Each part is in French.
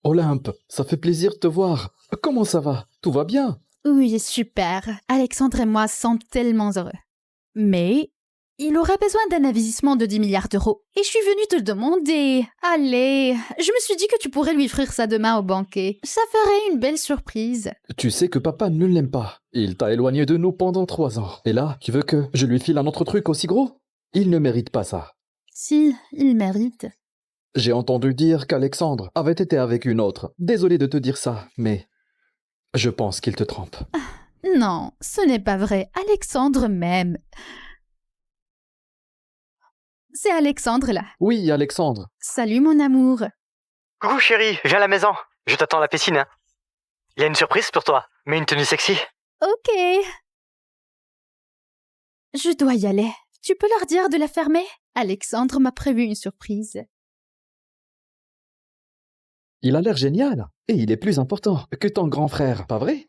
Olympe, ça fait plaisir de te voir. Comment ça va? Tout va bien? Oui, super. Alexandre et moi sommes tellement heureux. Mais il aurait besoin d'un investissement de 10 milliards d'euros. Et je suis venue te le demander. Allez, je me suis dit que tu pourrais lui offrir ça demain au banquet. Ça ferait une belle surprise. Tu sais que papa ne l'aime pas. Il t'a éloigné de nous pendant 3 ans. Et là, tu veux que je lui file un autre truc aussi gros? Il ne mérite pas ça. Si, il mérite. J'ai entendu dire qu'Alexandre avait été avec une autre. Désolé de te dire ça, mais je pense qu'il te trompe. Non, ce n'est pas vrai. Alexandre m'aime. C'est Alexandre là. Oui, Alexandre. Salut mon amour. Coucou chérie, viens à la maison. Je t'attends à la piscine. Hein. Il y a une surprise pour toi. Mets une tenue sexy. Ok. Je dois y aller. Tu peux leur dire de la fermer? Alexandre m'a prévu une surprise. Il a l'air génial. Et il est plus important que ton grand frère, pas vrai?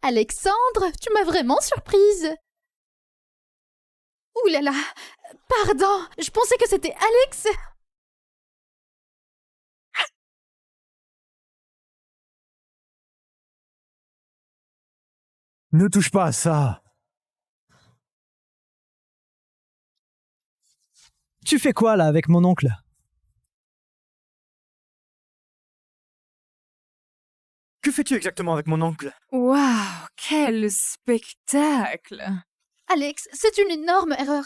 Alexandre, tu m'as vraiment surprise. Ouh là là, pardon, je pensais que c'était Alex. Ne touche pas à ça. Tu fais quoi là avec mon oncle? Que fais-tu exactement avec mon oncle? Waouh, quel spectacle! Alex, c'est une énorme erreur.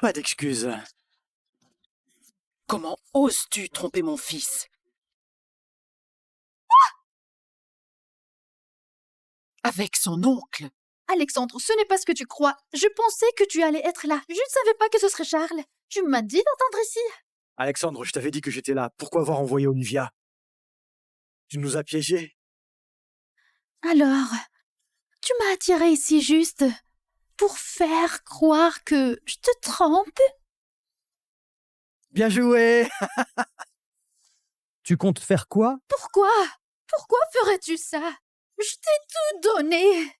Pas d'excuses. Comment oses-tu tromper mon fils? Avec son oncle? Alexandre, ce n'est pas ce que tu crois. Je pensais que tu allais être là. Je ne savais pas que ce serait Charles. Tu m'as dit d'attendre ici. Alexandre, je t'avais dit que j'étais là. Pourquoi avoir envoyé Olivia? Tu nous as piégés. Alors, tu m'as attiré ici juste pour faire croire que je te trompe? Bien joué. Tu comptes faire quoi? Pourquoi? Pourquoi ferais-tu ça? Je t'ai tout donné.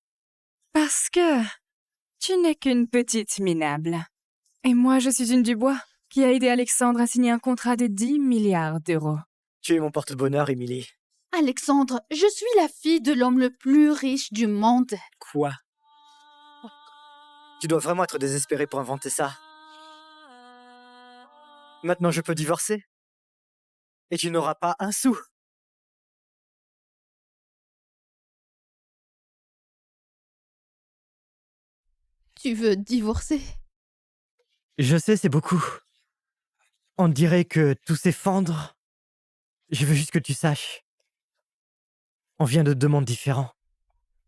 Parce que tu n'es qu'une petite minable. Et moi, je suis une Dubois qui a aidé Alexandre à signer un contrat de 10 milliards d'euros. Tu es mon porte-bonheur, Émilie. Alexandre, je suis la fille de l'homme le plus riche du monde. Quoi? Tu dois vraiment être désespéré pour inventer ça. Maintenant, je peux divorcer. Et tu n'auras pas un sou. Tu veux divorcer? Je sais, c'est beaucoup. On dirait que tout s'effondre. Je veux juste que tu saches. On vient de deux mondes différents.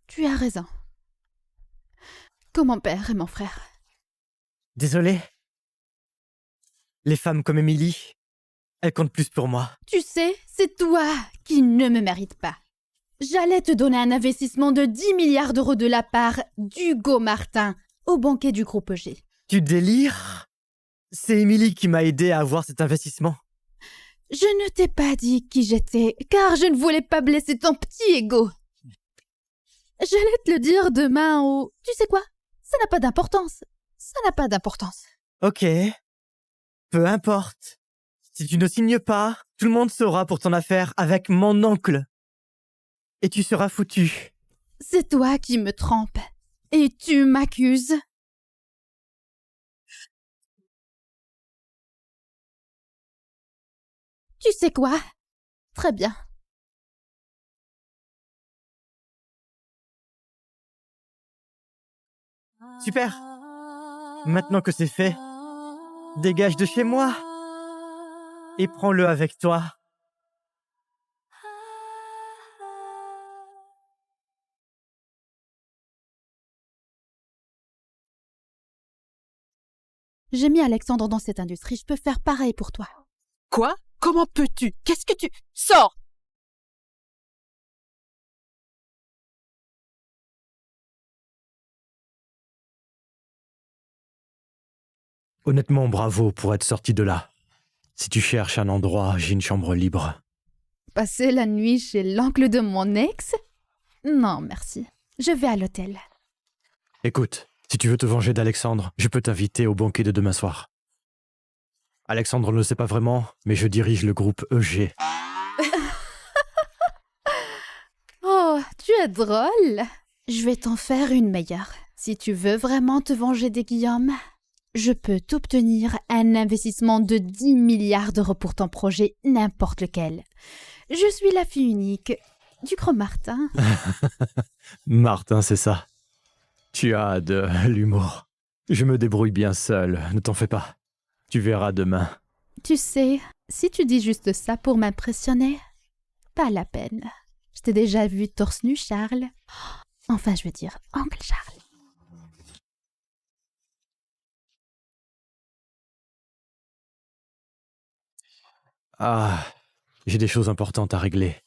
Tu as raison. Comme mon père et mon frère. Désolé. Les femmes comme Émilie, elles comptent plus pour moi. Tu sais, c'est toi qui ne me mérites pas. J'allais te donner un investissement de 10 milliards d'euros de la part d'Hugo Martin au banquet du groupe G. Tu délires? C'est Émilie qui m'a aidé à avoir cet investissement. Je ne t'ai pas dit qui j'étais, car je ne voulais pas blesser ton petit ego. J'allais te le dire demain ou... Tu sais quoi? Ça n'a pas d'importance. Ça n'a pas d'importance. Ok. Peu importe. Si tu ne signes pas, tout le monde saura pour ton affaire avec mon oncle. Et tu seras foutu. C'est toi qui me trompes. Et tu m'accuses. Tu sais quoi? Très bien. Super. Maintenant que c'est fait, dégage de chez moi et prends-le avec toi. J'ai mis Alexandre dans cette industrie. Je peux faire pareil pour toi. Quoi? Comment peux-tu? Qu'est-ce que tu... Sors! Honnêtement, bravo pour être sorti de là. Si tu cherches un endroit, j'ai une chambre libre. Passer la nuit chez l'oncle de mon ex? Non, merci. Je vais à l'hôtel. Écoute, si tu veux te venger d'Alexandre, je peux t'inviter au banquet de demain soir. Alexandre ne le sait pas vraiment, mais je dirige le groupe EG. Oh, tu es drôle. Je vais t'en faire une meilleure. Si tu veux vraiment te venger des Guillaume, je peux t'obtenir un investissement de 10 milliards d'euros pour ton projet, n'importe lequel. Je suis la fille unique du Gros Martin. Martin, c'est ça. Tu as de l'humour. Je me débrouille bien seul, ne t'en fais pas. Tu verras demain. Tu sais, si tu dis juste ça pour m'impressionner, pas la peine. Je t'ai déjà vu torse nu, Charles. Enfin, je veux dire, oncle Charles. Ah, j'ai des choses importantes à régler.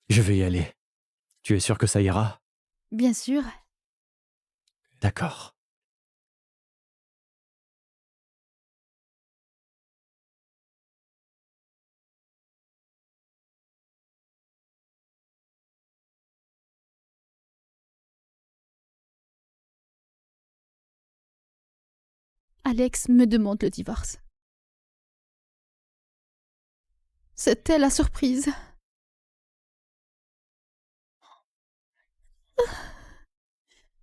Je vais y aller. Tu es sûr que ça ira? Bien sûr. D'accord. Alex me demande le divorce. C'était la surprise.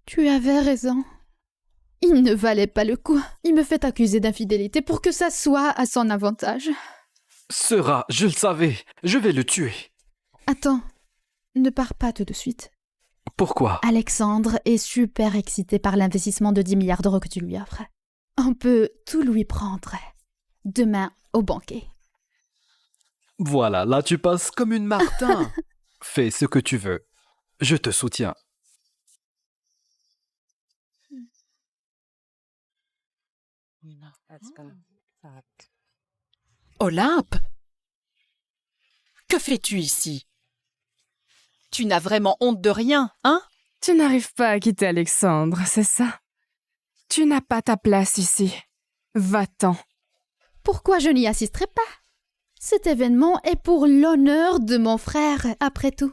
Tu avais raison. Il ne valait pas le coup. Il me fait accuser d'infidélité pour que ça soit à son avantage. Ce rat, je le savais. Je vais le tuer. Attends, ne pars pas tout de suite. Pourquoi? Alexandre est super excité par l'investissement de 10 milliards d'euros que tu lui offres. On peut tout lui prendre. Demain, au banquet. Voilà, là tu passes comme une Martin. Fais ce que tu veux. Je te soutiens. Olympe? Que fais-tu ici? Tu n'as vraiment honte de rien, hein? Tu n'arrives pas à quitter Alexandre, c'est ça? Tu n'as pas ta place ici. Va-t'en. Pourquoi je n'y assisterai pas? Cet événement est pour l'honneur de mon frère, après tout.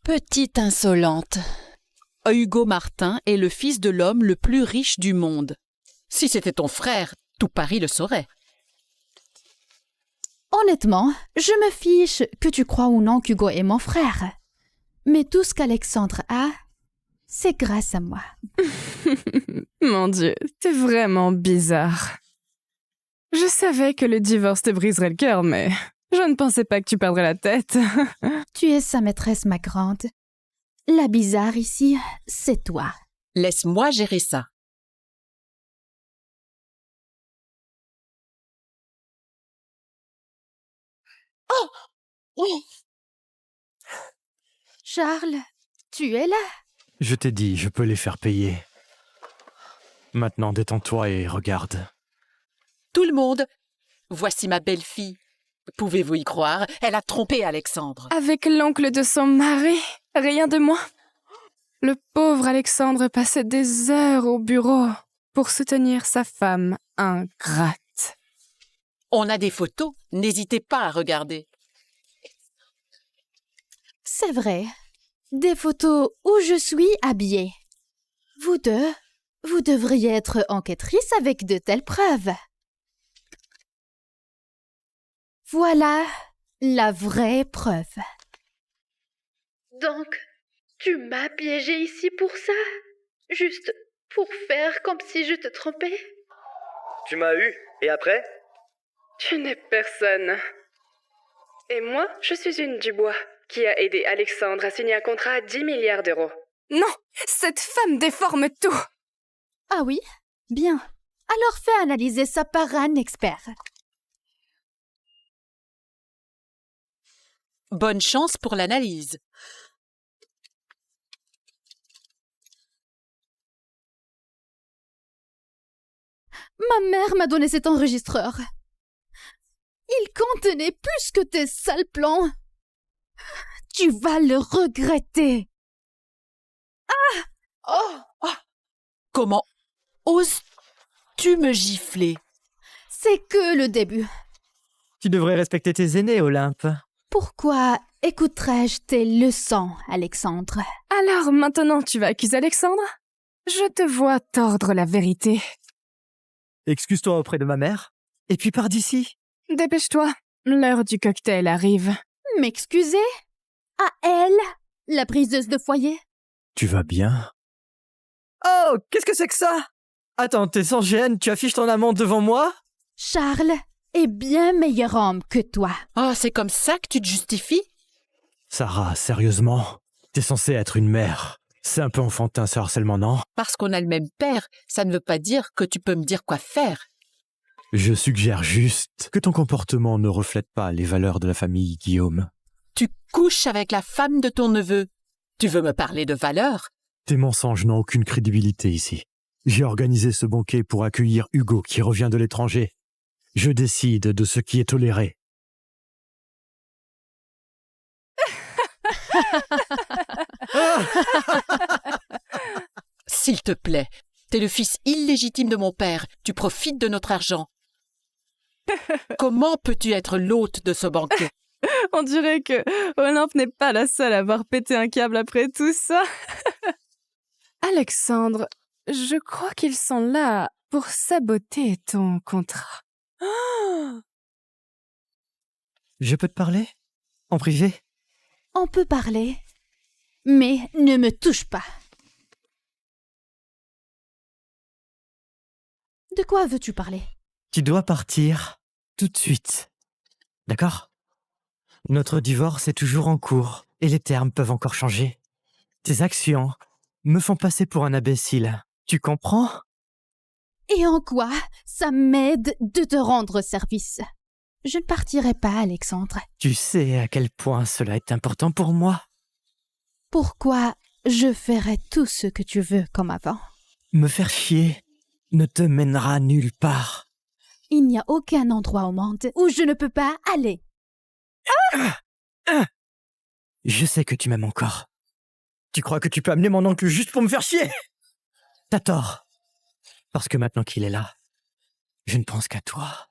Petite insolente. Hugo Martin est le fils de l'homme le plus riche du monde. Si c'était ton frère, tout Paris le saurait. Honnêtement, je me fiche que tu crois ou non qu'Hugo est mon frère. Mais tout ce qu'Alexandre a, c'est grâce à moi. Mon Dieu, t'es vraiment bizarre. Je savais que le divorce te briserait le cœur, mais je ne pensais pas que tu perdrais la tête. Tu es sa maîtresse, ma grande. La bizarre ici, c'est toi. Laisse-moi gérer ça. Charles, tu es là? Je t'ai dit, je peux les faire payer. Maintenant, détends-toi et regarde. Tout le monde, voici ma belle-fille. Pouvez-vous y croire? Elle a trompé Alexandre. Avec l'oncle de son mari, rien de moins. Le pauvre Alexandre passait des heures au bureau pour soutenir sa femme ingrate. On a des photos, n'hésitez pas à regarder. C'est vrai. Des photos où je suis habillée. Vous deux, vous devriez être enquêtrice avec de telles preuves. Voilà la vraie preuve. Donc, tu m'as piégée ici pour ça? Juste pour faire comme si je te trompais? Tu m'as eu, et après? Tu n'es personne. Et moi, je suis une Dubois qui a aidé Alexandre à signer un contrat à 10 milliards d'euros. Non, cette femme déforme tout. Ah oui? Bien. Alors fais analyser ça par un expert. Bonne chance pour l'analyse. Ma mère m'a donné cet enregistreur. Il contenait plus que tes sales plans. Tu vas le regretter. Ah! Comment oses-tu me gifler? C'est que le début. Tu devrais respecter tes aînés, Olympe. Pourquoi écouterais-je tes leçons, Alexandre? Alors maintenant tu vas accuser Alexandre? Je te vois tordre la vérité. Excuse-toi auprès de ma mère, et puis pars d'ici. Dépêche-toi, l'heure du cocktail arrive. M'excuser? À elle, la briseuse de foyer? Tu vas bien? Oh, qu'est-ce que c'est que ça? Attends, t'es sans gêne, tu affiches ton amant devant moi? Charles est bien meilleur homme que toi. Ah, c'est comme ça que tu te justifies? Sarah, sérieusement? T'es censée être une mère. C'est un peu enfantin ce harcèlement, non? Parce qu'on a le même père, ça ne veut pas dire que tu peux me dire quoi faire. Je suggère juste que ton comportement ne reflète pas les valeurs de la famille Guillaume. Tu couches avec la femme de ton neveu. Tu veux me parler de valeurs? Tes mensonges n'ont aucune crédibilité ici. J'ai organisé ce banquet pour accueillir Hugo qui revient de l'étranger. Je décide de ce qui est toléré. S'il te plaît, t'es le fils illégitime de mon père. Tu profites de notre argent. Comment peux-tu être l'hôte de ce banquet? On dirait que Olympe n'est pas la seule à avoir pété un câble après tout ça. Alexandre, je crois qu'ils sont là pour saboter ton contrat. Je peux te parler? En privé? On peut parler, mais ne me touche pas. De quoi veux-tu parler? Tu dois partir tout de suite. D'accord? Notre divorce est toujours en cours et les termes peuvent encore changer. Tes actions me font passer pour un imbécile. Tu comprends? Et en quoi ça m'aide de te rendre service? Je ne partirai pas, Alexandre. Tu sais à quel point cela est important pour moi. Pourquoi je ferai tout ce que tu veux comme avant? Me faire chier ne te mènera nulle part. Il n'y a aucun endroit au monde où je ne peux pas aller. Je sais que tu m'aimes encore. Tu crois que tu peux amener mon oncle juste pour me faire chier? T'as tort. Parce que maintenant qu'il est là, je ne pense qu'à toi.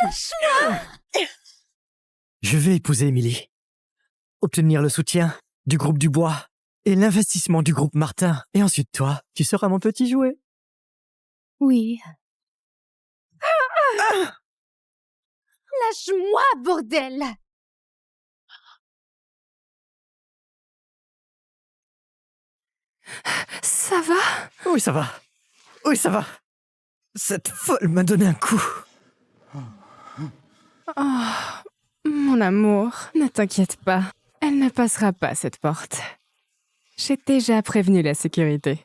Lâche-moi! Je vais épouser Émilie. Obtenir le soutien du groupe Dubois et l'investissement du groupe Martin. Et ensuite toi, tu seras mon petit jouet. Oui. Lâche-moi, bordel! Ça va? Oui, ça va. Oui, ça va. Cette folle m'a donné un coup. Oh, mon amour, ne t'inquiète pas. Elle ne passera pas cette porte. J'ai déjà prévenu la sécurité.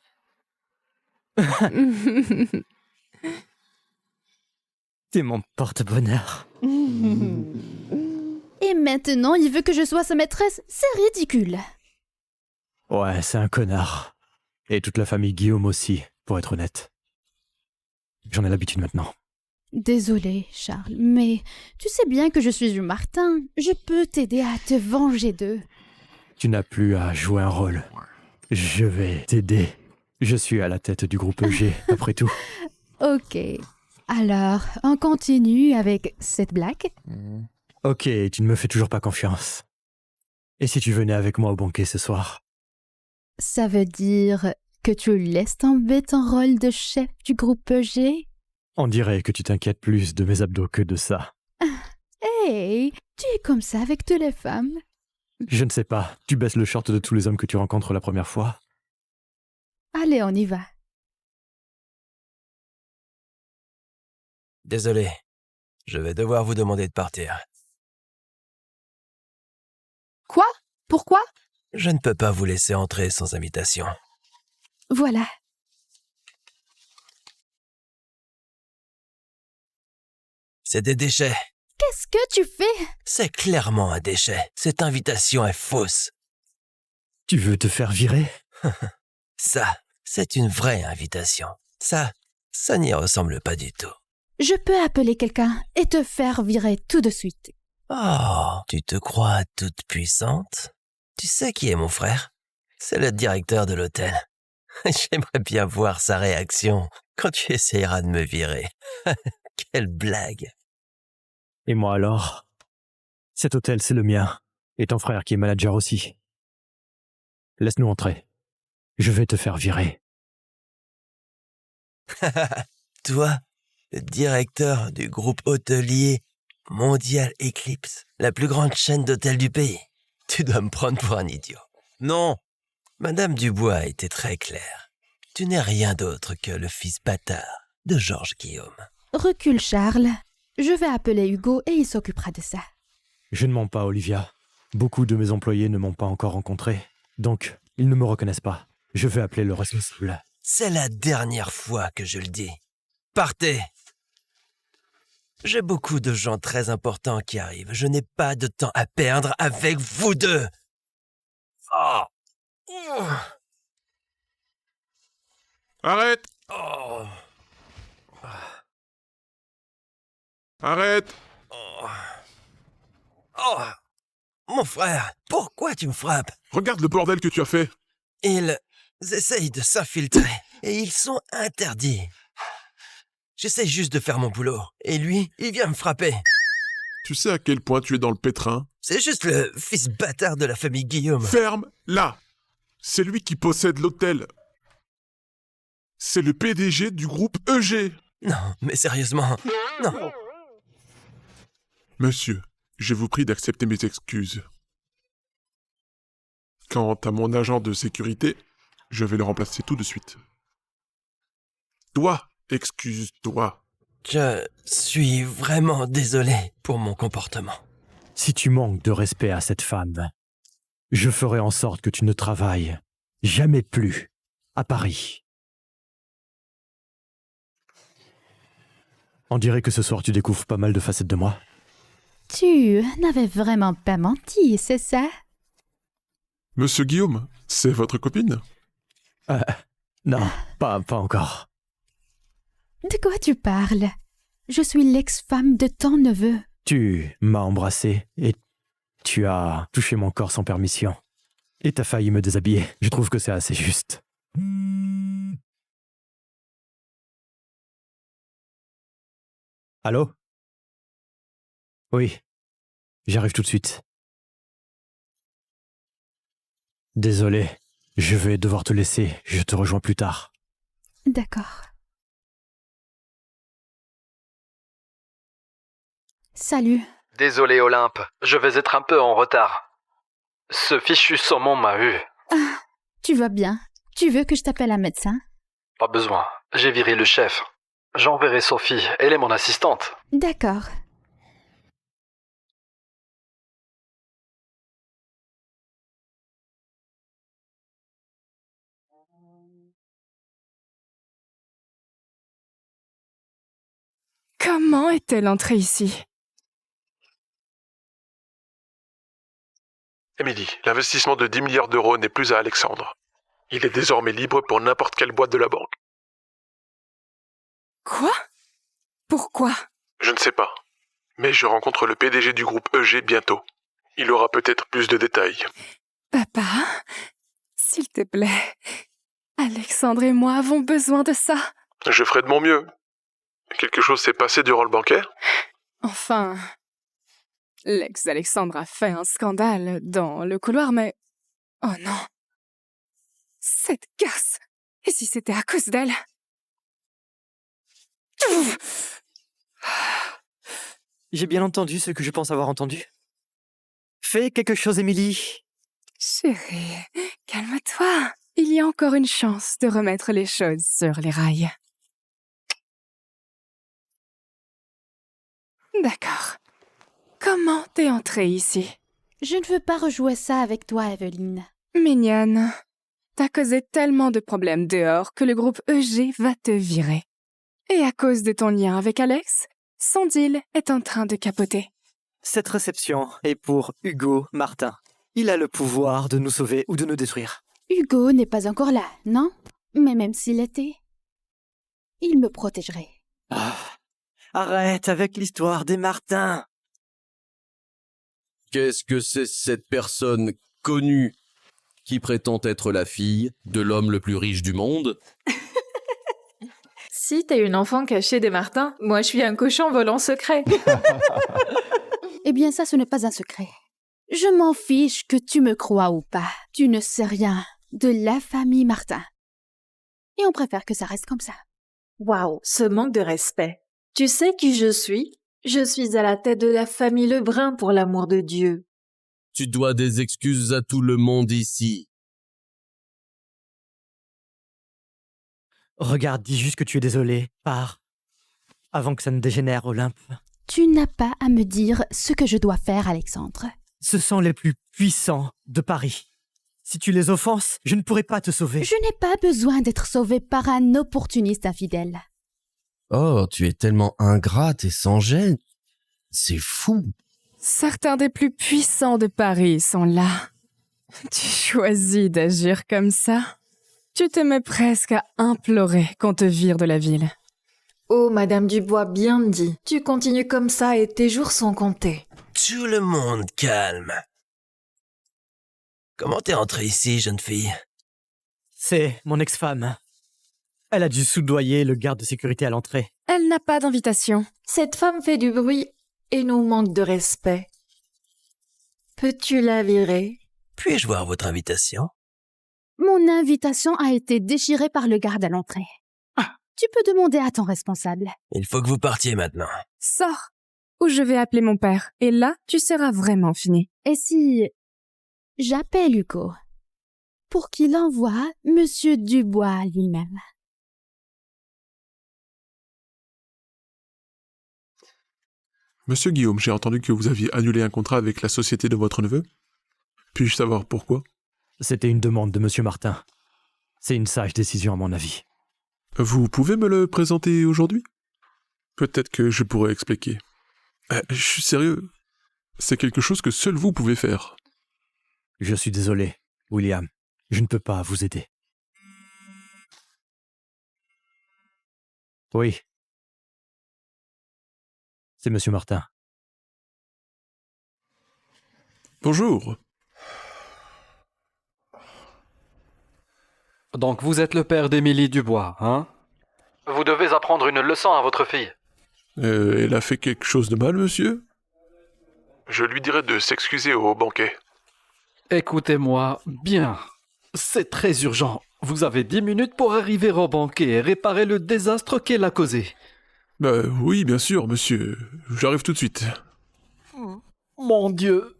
T'es mon porte-bonheur. Et maintenant, il veut que je sois sa maîtresse? C'est ridicule. Ouais, c'est un connard. Et toute la famille Guillaume aussi, pour être honnête. J'en ai l'habitude maintenant. Désolée, Charles, mais tu sais bien que je suis du Martin. Je peux t'aider à te venger d'eux. Tu n'as plus à jouer un rôle. Je vais t'aider. Je suis à la tête du groupe EG, après tout. Ok. Alors, on continue avec cette blague? Ok, tu ne me fais toujours pas confiance. Et si tu venais avec moi au banquet ce soir? Ça veut dire que tu laisses tomber ton rôle de chef du groupe EG? On dirait que tu t'inquiètes plus de mes abdos que de ça. Hey, tu es comme ça avec toutes les femmes. Je ne sais pas, tu baisses le short de tous les hommes que tu rencontres la première fois? Allez, on y va. Désolé, je vais devoir vous demander de partir. Quoi? Pourquoi? Je ne peux pas vous laisser entrer sans invitation. Voilà. C'est des déchets. Qu'est-ce que tu fais? C'est clairement un déchet. Cette invitation est fausse. Tu veux te faire virer? Ça, c'est une vraie invitation. Ça n'y ressemble pas du tout. Je peux appeler quelqu'un et te faire virer tout de suite. Oh, tu te crois toute puissante? Tu sais qui est mon frère? C'est le directeur de l'hôtel. J'aimerais bien voir sa réaction quand tu essaieras de me virer. Quelle blague. Et moi alors? Cet hôtel, c'est le mien. Et ton frère qui est manager aussi. Laisse-nous entrer. Je vais te faire virer. Toi, le directeur du groupe hôtelier Mondial Eclipse, la plus grande chaîne d'hôtels du pays. Tu dois me prendre pour un idiot. Non, Madame Dubois était très claire. Tu n'es rien d'autre que le fils bâtard de Georges Guillaume. Recule, Charles. Je vais appeler Hugo et il s'occupera de ça. Je ne mens pas, Olivia. Beaucoup de mes employés ne m'ont pas encore rencontré. Donc, ils ne me reconnaissent pas. Je vais appeler le responsable. C'est la dernière fois que je le dis. Partez! J'ai beaucoup de gens très importants qui arrivent. Je n'ai pas de temps à perdre avec vous deux. Oh. Arrête! Oh. Arrête! Oh. Oh. Mon frère, pourquoi tu me frappes? Regarde le bordel que tu as fait! Ils essayent de s'infiltrer et ils sont interdits. J'essaie juste de faire mon boulot. Et lui, il vient me frapper. Tu sais à quel point tu es dans le pétrin? C'est juste le fils bâtard de la famille Guillaume. Ferme, là! C'est lui qui possède l'hôtel. C'est le PDG du groupe EG. Non, mais sérieusement, non. Monsieur, je vous prie d'accepter mes excuses. Quant à mon agent de sécurité, je vais le remplacer tout de suite. Toi, excuse-toi. Je suis vraiment désolé pour mon comportement. Si tu manques de respect à cette femme, je ferai en sorte que tu ne travailles jamais plus à Paris. On dirait que ce soir tu découvres pas mal de facettes de moi. Tu n'avais vraiment pas menti, c'est ça? Monsieur Guillaume, c'est votre copine? Non, pas encore. De quoi tu parles? Je suis l'ex-femme de ton neveu. Tu m'as embrassé et tu as touché mon corps sans permission. Et t'as failli me déshabiller. Je trouve que c'est assez juste. Allô? Oui, j'arrive tout de suite. Désolé, je vais devoir te laisser. Je te rejoins plus tard. D'accord. Salut. Désolé Olympe, je vais être un peu en retard. Ce fichu saumon m'a eu. Ah, tu vas bien? Tu veux que je t'appelle un médecin? Pas besoin, j'ai viré le chef. J'enverrai Sophie, elle est mon assistante. D'accord. Comment est-elle entrée ici? Émilie, l'investissement de 10 milliards d'euros n'est plus à Alexandre. Il est désormais libre pour n'importe quelle boîte de la banque. Quoi? Pourquoi? Je ne sais pas. Mais je rencontre le PDG du groupe EG bientôt. Il aura peut-être plus de détails. Papa, s'il te plaît. Alexandre et moi avons besoin de ça. Je ferai de mon mieux. Quelque chose s'est passé durant le banquet? Enfin, l'ex-Alexandre a fait un scandale dans le couloir, mais... Oh non. Cette garce. Et si c'était à cause d'elle? J'ai bien entendu ce que je pense avoir entendu. Fais quelque chose, Émilie. Chérie, calme-toi. Il y a encore une chance de remettre les choses sur les rails. D'accord. Comment t'es entrée ici? Je ne veux pas rejouer ça avec toi, Evelyne. Mignonne, t'as causé tellement de problèmes dehors que le groupe EG va te virer. Et à cause de ton lien avec Alex, son deal est en train de capoter. Cette réception est pour Hugo Martin. Il a le pouvoir de nous sauver ou de nous détruire. Hugo n'est pas encore là, non? Mais même s'il était, il me protégerait. Ah, arrête avec l'histoire des Martins. Qu'est-ce que c'est cette personne connue qui prétend être la fille de l'homme le plus riche du monde. Si t'es une enfant cachée des Martins, moi je suis un cochon volant secret. Eh bien, ça, ce n'est pas un secret. Je m'en fiche que tu me crois ou pas. Tu ne sais rien de la famille Martin. Et on préfère que ça reste comme ça. Waouh, ce manque de respect. Tu sais qui je suis? Je suis à la tête de la famille Lebrun, pour l'amour de Dieu. Tu dois des excuses à tout le monde ici. Regarde, dis juste que tu es désolé. Pars. Avant que ça ne dégénère, Olympe. Tu n'as pas à me dire ce que je dois faire, Alexandre. Ce sont les plus puissants de Paris. Si tu les offenses, je ne pourrai pas te sauver. Je n'ai pas besoin d'être sauvée par un opportuniste infidèle. Oh, tu es tellement ingrate et sans gêne. C'est fou. Certains des plus puissants de Paris sont là. Tu choisis d'agir comme ça? Tu te mets presque à implorer qu'on te vire de la ville. Oh, Madame Dubois, bien dit. Tu continues comme ça et tes jours sont comptés. Tout le monde calme. Comment t'es entrée ici, jeune fille? C'est mon ex-femme. Elle a dû soudoyer le garde de sécurité à l'entrée. Elle n'a pas d'invitation. Cette femme fait du bruit et nous manque de respect. Peux-tu la virer? Puis-je voir votre invitation? Mon invitation a été déchirée par le garde à l'entrée. Tu peux demander à ton responsable. Il faut que vous partiez maintenant. Sors, ou je vais appeler mon père. Et là, tu seras vraiment fini. Et si j'appelle Hugo pour qu'il envoie Monsieur Dubois lui-même? Monsieur Guillaume, j'ai entendu que vous aviez annulé un contrat avec la société de votre neveu. Puis-je savoir pourquoi? C'était une demande de Monsieur Martin. C'est une sage décision à mon avis. Vous pouvez me le présenter aujourd'hui? Peut-être que je pourrais expliquer. Je suis sérieux. C'est quelque chose que seul vous pouvez faire. Je suis désolé, William. Je ne peux pas vous aider. Oui. C'est Monsieur Martin. Bonjour. Donc vous êtes le père d'Émilie Dubois, hein? Vous devez apprendre une leçon à votre fille. Elle a fait quelque chose de mal, monsieur? Je lui dirai de s'excuser au banquet. Écoutez-moi bien. C'est très urgent. Vous avez 10 minutes pour arriver au banquet et réparer le désastre qu'elle a causé. Oui, bien sûr, monsieur. J'arrive tout de suite. Mon Dieu.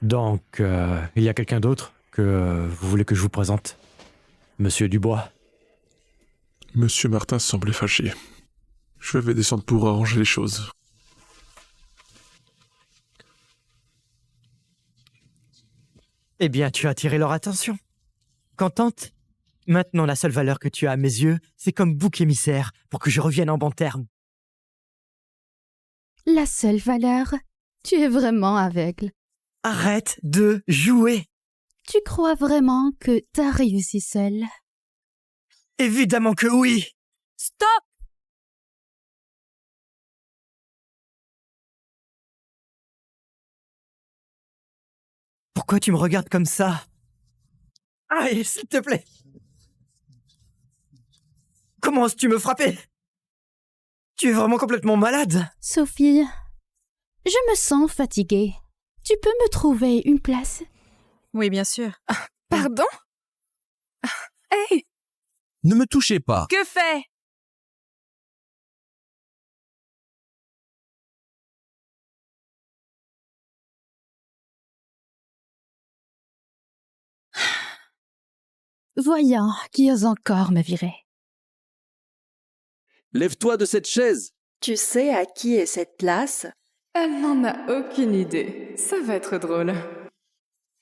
Donc, il y a quelqu'un d'autre que vous voulez que je vous présente? Monsieur Dubois? Monsieur Martin semblait fâché. Je vais descendre pour arranger les choses. Eh bien, tu as attiré leur attention. Contente? Maintenant, la seule valeur que tu as à mes yeux, c'est comme bouc émissaire pour que je revienne en bons termes. La seule valeur? Tu es vraiment aveugle. Arrête de jouer! Tu crois vraiment que t'as réussi seul? Évidemment que oui! Stop! Pourquoi tu me regardes comme ça? Aïe, s'il te plaît! Comment oses-tu me frapper? Tu es vraiment complètement malade! Sophie, je me sens fatiguée. Tu peux me trouver une place? Oui, bien sûr. Pardon? Hey! Ne me touchez pas. Que fait? Voyons qui ose encore me virer. Lève-toi de cette chaise. Tu sais à qui est cette place? Elle n'en a aucune idée. Ça va être drôle.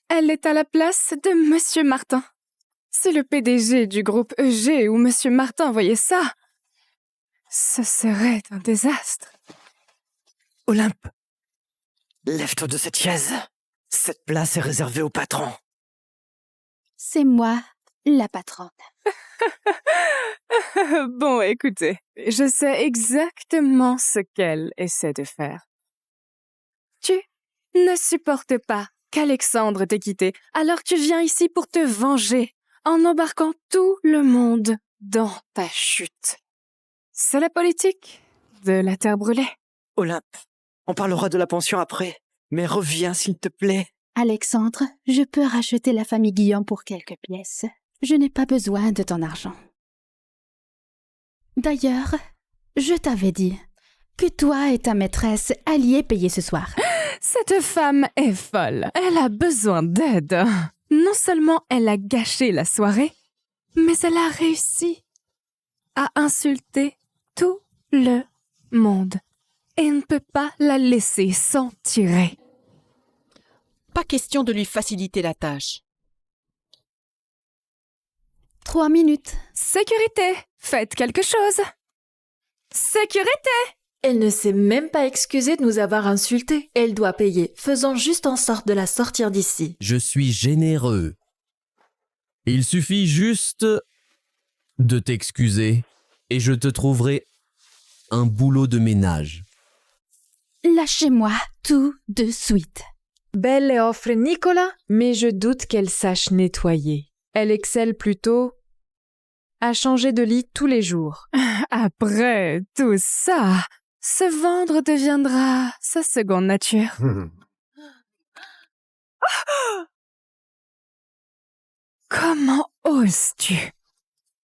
Elle est à la place de Monsieur Martin. C'est le PDG du groupe EG où Monsieur Martin voyait ça. Ce serait un désastre. Olympe, lève-toi de cette chaise. Cette place est réservée au patron. C'est moi, la patronne. Bon, écoutez, je sais exactement ce qu'elle essaie de faire. Tu ne supportes pas qu'Alexandre t'ait quitté, alors tu viens ici pour te venger, en embarquant tout le monde dans ta chute. C'est la politique de la terre brûlée. Olympe, on parlera de la pension après, mais reviens s'il te plaît. Alexandre, je peux racheter la famille Guillaume pour quelques pièces. Je n'ai pas besoin de ton argent. D'ailleurs, je t'avais dit que toi et ta maîtresse alliez payer ce soir. Cette femme est folle. Elle a besoin d'aide. Non seulement elle a gâché la soirée, mais elle a réussi à insulter tout le monde. Et on ne peut pas la laisser s'en tirer. Pas question de lui faciliter la tâche. 3 minutes. Sécurité, faites quelque chose. Sécurité! Elle ne s'est même pas excusée de nous avoir insultés. Elle doit payer. Faisons juste en sorte de la sortir d'ici. Je suis généreux. Il suffit juste de t'excuser et je te trouverai un boulot de ménage. Lâchez-moi tout de suite. Belle les offre Nicolas, mais je doute qu'elle sache nettoyer. Elle excelle plutôt à changer de lit tous les jours. Après tout ça, se vendre deviendra sa seconde nature. Comment oses-tu?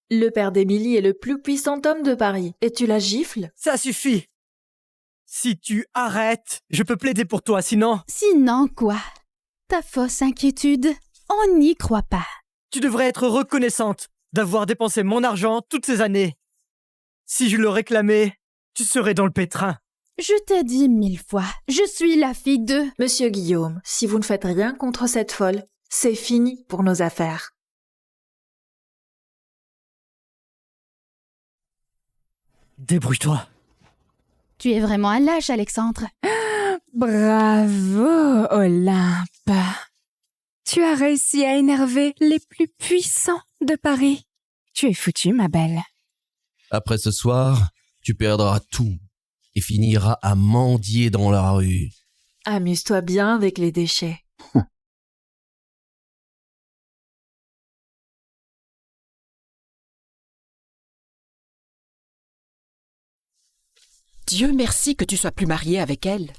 Le père d'Émilie est le plus puissant homme de Paris. Et tu la gifles? Ça suffit. Si tu arrêtes, je peux plaider pour toi, sinon... Sinon quoi? Ta fausse inquiétude, on n'y croit pas. Tu devrais être reconnaissante d'avoir dépensé mon argent toutes ces années. Si je le réclamais, tu serais dans le pétrin. Je t'ai dit 1000 fois, je suis la fille de... Monsieur Guillaume, si vous ne faites rien contre cette folle, c'est fini pour nos affaires. Débrouille-toi. Tu es vraiment un lâche, Alexandre. Bravo, Olympe. Tu as réussi à énerver les plus puissants de Paris. Tu es foutue, ma belle. Après ce soir, tu perdras tout et finiras à mendier dans la rue. Amuse-toi bien avec les déchets. Dieu merci que tu sois plus mariée avec elle.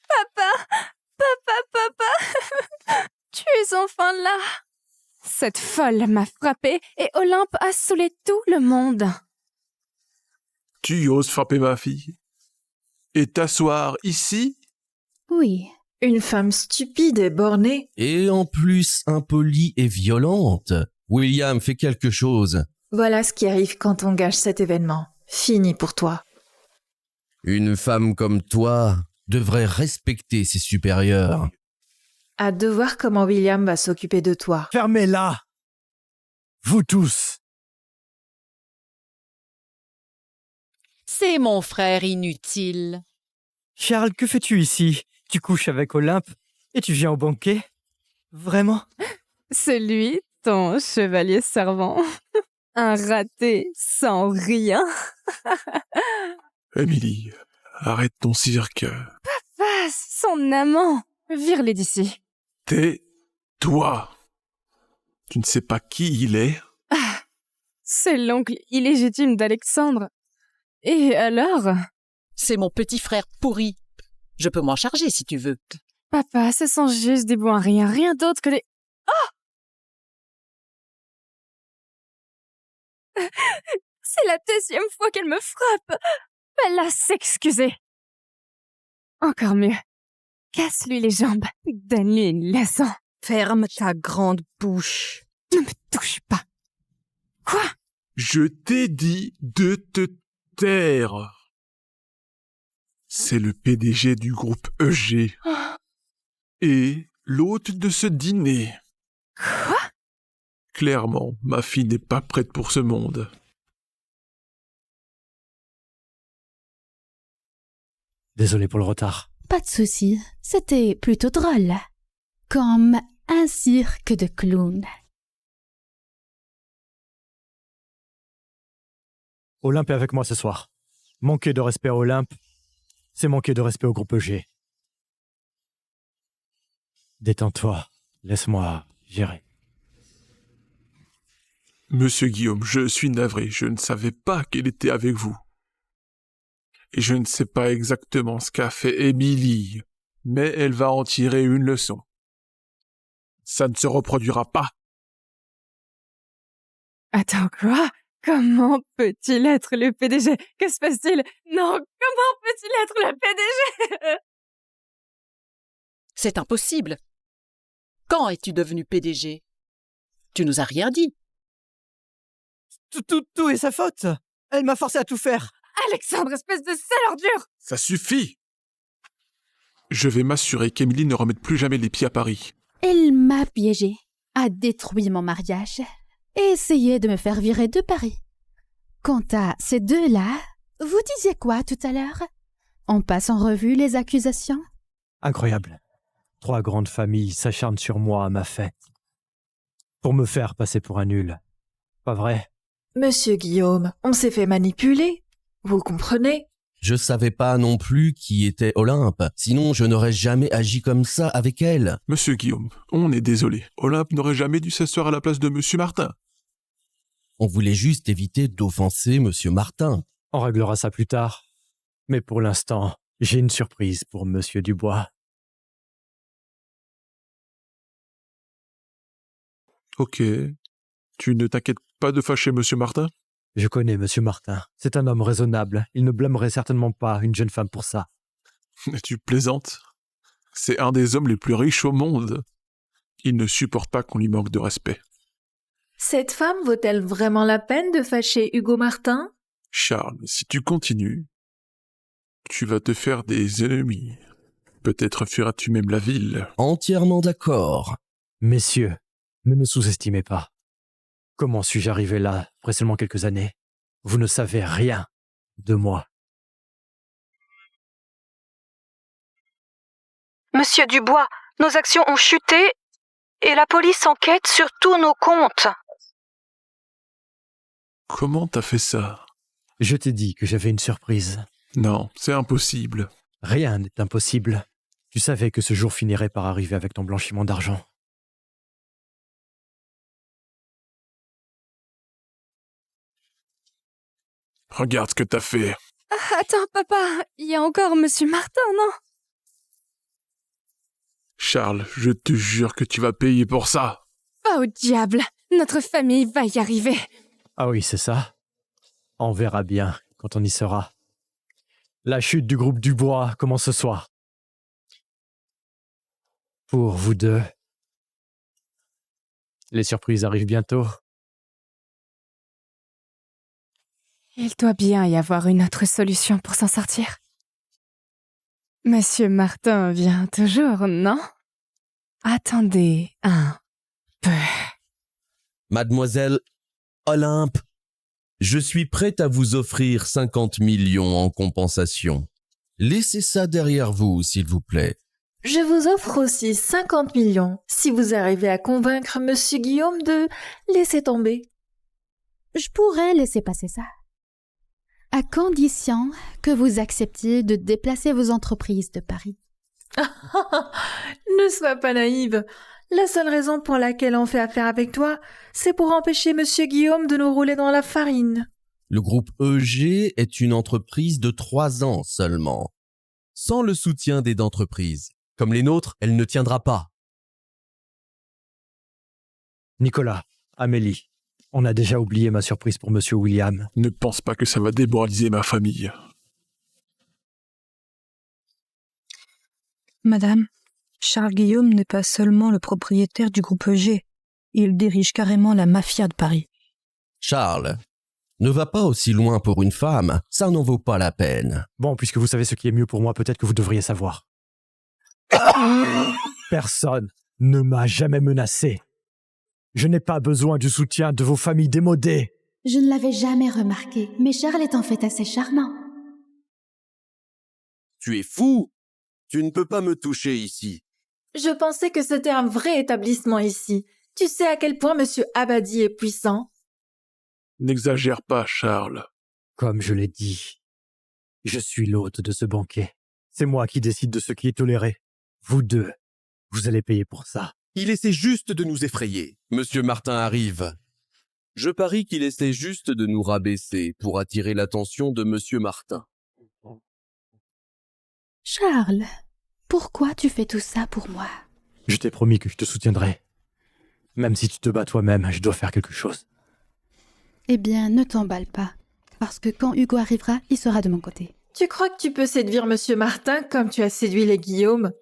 Papa, tu es enfin là. Cette folle m'a frappée et Olympe a saoulé tout le monde. Tu oses frapper ma fille? Et t'asseoir ici? Oui. Une femme stupide et bornée. Et en plus impolie et violente. William, fais quelque chose. Voilà ce qui arrive quand on gâche cet événement. Fini pour toi. Une femme comme toi devrait respecter ses supérieurs. Hâte de voir comment William va s'occuper de toi. Fermez-la. Vous tous. C'est mon frère inutile. Charles, que fais-tu ici? Tu couches avec Olympe et tu viens au banquet? Vraiment? C'est lui, ton chevalier servant. Un raté sans rien. Émilie, arrête ton cirque. Papa, son amant. Vire-les d'ici. Tais-toi. Tu ne sais pas qui il est? C'est l'oncle illégitime d'Alexandre. Et alors? C'est mon petit frère pourri. Je peux m'en charger si tu veux. Papa, ce sont juste des bons à rien, rien d'autre que des... Oh! C'est la 2e fois qu'elle me frappe. Elle a s'excuser. Encore mieux. Casse-lui les jambes. Donne-lui une leçon. Ferme ta grande bouche. Ne me touche pas. Quoi? Je t'ai dit de te taire. C'est le PDG du groupe EG. Et l'hôte de ce dîner. Quoi? Clairement, ma fille n'est pas prête pour ce monde. Désolé pour le retard. Pas de souci, c'était plutôt drôle. Comme un cirque de clowns. Olympe est avec moi ce soir. Manquer de respect à Olympe, c'est manquer de respect au groupe EG. Détends-toi, laisse-moi gérer. Monsieur Guillaume, je suis navré, je ne savais pas qu'elle était avec vous. Et je ne sais pas exactement ce qu'a fait Émilie, mais elle va en tirer une leçon. Ça ne se reproduira pas. Attends, quoi? Comment peut-il être le PDG? Que se passe-t-il? Non, comment peut-il être le PDG? C'est impossible. Quand es-tu devenu PDG? Tu nous as rien dit. Tout est sa faute. Elle m'a forcé à tout faire. Alexandre, espèce de sale ordure! Ça suffit! Je vais m'assurer qu'Émilie ne remette plus jamais les pieds à Paris. Elle m'a piégé, a détruit mon mariage et essayé de me faire virer de Paris. Quant à ces deux-là, vous disiez quoi tout à l'heure? On passe en revue les accusations? Incroyable. 3 grandes familles s'acharnent sur moi à ma fête. Pour me faire passer pour un nul. Pas vrai? Monsieur Guillaume, on s'est fait manipuler. Vous comprenez? Je savais pas non plus qui était Olympe, sinon je n'aurais jamais agi comme ça avec elle. Monsieur Guillaume, on est désolé. Olympe n'aurait jamais dû s'asseoir à la place de Monsieur Martin. On voulait juste éviter d'offenser Monsieur Martin. On réglera ça plus tard. Mais pour l'instant, j'ai une surprise pour Monsieur Dubois. Ok. Tu ne t'inquiètes pas de fâcher Monsieur Martin? Je connais Monsieur Martin. C'est un homme raisonnable. Il ne blâmerait certainement pas une jeune femme pour ça. Tu plaisantes? C'est un des hommes les plus riches au monde. Il ne supporte pas qu'on lui manque de respect. Cette femme vaut-elle vraiment la peine de fâcher Hugo Martin? Charles, si tu continues, tu vas te faire des ennemis. Peut-être fuiras-tu même la ville. Entièrement d'accord. Messieurs, ne me sous-estimez pas. Comment suis-je arrivé là, après seulement quelques années? Vous ne savez rien de moi. Monsieur Dubois, nos actions ont chuté et la police enquête sur tous nos comptes. Comment t'as fait ça? Je t'ai dit que j'avais une surprise. Non, c'est impossible. Rien n'est impossible. Tu savais que ce jour finirait par arriver avec ton blanchiment d'argent. Regarde ce que t'as fait. Ah, attends, papa, il y a encore Monsieur Martin, non? Charles, je te jure que tu vas payer pour ça. Oh, au diable! Notre famille va y arriver. Ah oui, c'est ça. On verra bien quand on y sera. La chute du groupe Dubois commence ce soir. Pour vous deux. Les surprises arrivent bientôt. Il doit bien y avoir une autre solution pour s'en sortir. Monsieur Martin vient toujours, non? Attendez un peu. Mademoiselle Olympe, je suis prête à vous offrir 50 millions en compensation. Laissez ça derrière vous, s'il vous plaît. Je vous offre aussi 50 millions si vous arrivez à convaincre Monsieur Guillaume de laisser tomber. Je pourrais laisser passer ça. À condition que vous acceptiez de déplacer vos entreprises de Paris. Ne sois pas naïve. La seule raison pour laquelle on fait affaire avec toi, c'est pour empêcher Monsieur Guillaume de nous rouler dans la farine. Le groupe EG est une entreprise de 3 ans seulement. Sans le soutien d'aide d'entreprise, comme les nôtres, elle ne tiendra pas. Nicolas, Amélie, on a déjà oublié ma surprise pour Monsieur William. Ne pense pas que ça va démoraliser ma famille. Madame, Charles Guillaume n'est pas seulement le propriétaire du groupe EG, il dirige carrément la mafia de Paris. Charles, ne va pas aussi loin pour une femme, ça n'en vaut pas la peine. Bon, puisque vous savez ce qui est mieux pour moi, peut-être que vous devriez savoir. Personne ne m'a jamais menacé. Je n'ai pas besoin du soutien de vos familles démodées. Je ne l'avais jamais remarqué, mais Charles est en fait assez charmant. Tu es fou? Tu ne peux pas me toucher ici. Je pensais que c'était un vrai établissement ici. Tu sais à quel point Monsieur Abadi est puissant? N'exagère pas, Charles. Comme je l'ai dit, je suis l'hôte de ce banquet. C'est moi qui décide de ce qui est toléré. Vous deux, vous allez payer pour ça. Il essaie juste de nous effrayer. Monsieur Martin arrive. Je parie qu'il essaie juste de nous rabaisser pour attirer l'attention de Monsieur Martin. Charles, pourquoi tu fais tout ça pour moi? Je t'ai promis que je te soutiendrai. Même si tu te bats toi-même, je dois faire quelque chose. Eh bien, ne t'emballe pas, parce que quand Hugo arrivera, il sera de mon côté. Tu crois que tu peux séduire Monsieur Martin comme tu as séduit les Guillaume?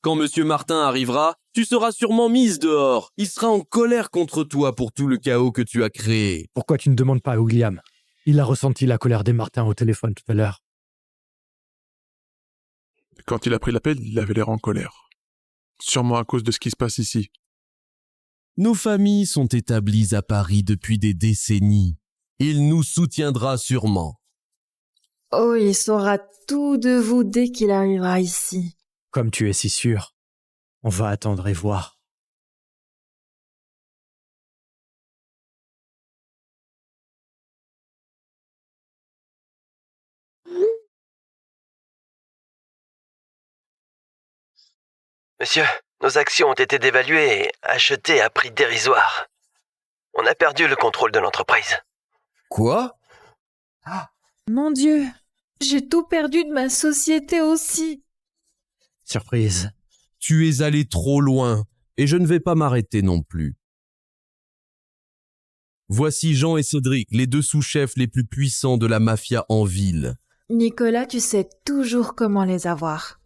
Quand Monsieur Martin arrivera, tu seras sûrement mise dehors. Il sera en colère contre toi pour tout le chaos que tu as créé. Pourquoi tu ne demandes pas à William? Il a ressenti la colère des Martins au téléphone tout à l'heure. Quand il a pris l'appel, il avait l'air en colère. Sûrement à cause de ce qui se passe ici. Nos familles sont établies à Paris depuis des décennies. Il nous soutiendra sûrement. Oh, il saura tout de vous dès qu'il arrivera ici. Comme tu es si sûr, on va attendre et voir. Monsieur, nos actions ont été dévaluées et achetées à prix dérisoire. On a perdu le contrôle de l'entreprise. Quoi? Mon Dieu! J'ai tout perdu de ma société aussi. Surprise. Tu es allé trop loin, et je ne vais pas m'arrêter non plus. Voici Jean et Cédric, les deux sous-chefs les plus puissants de la mafia en ville. Nicolas, tu sais toujours comment les avoir.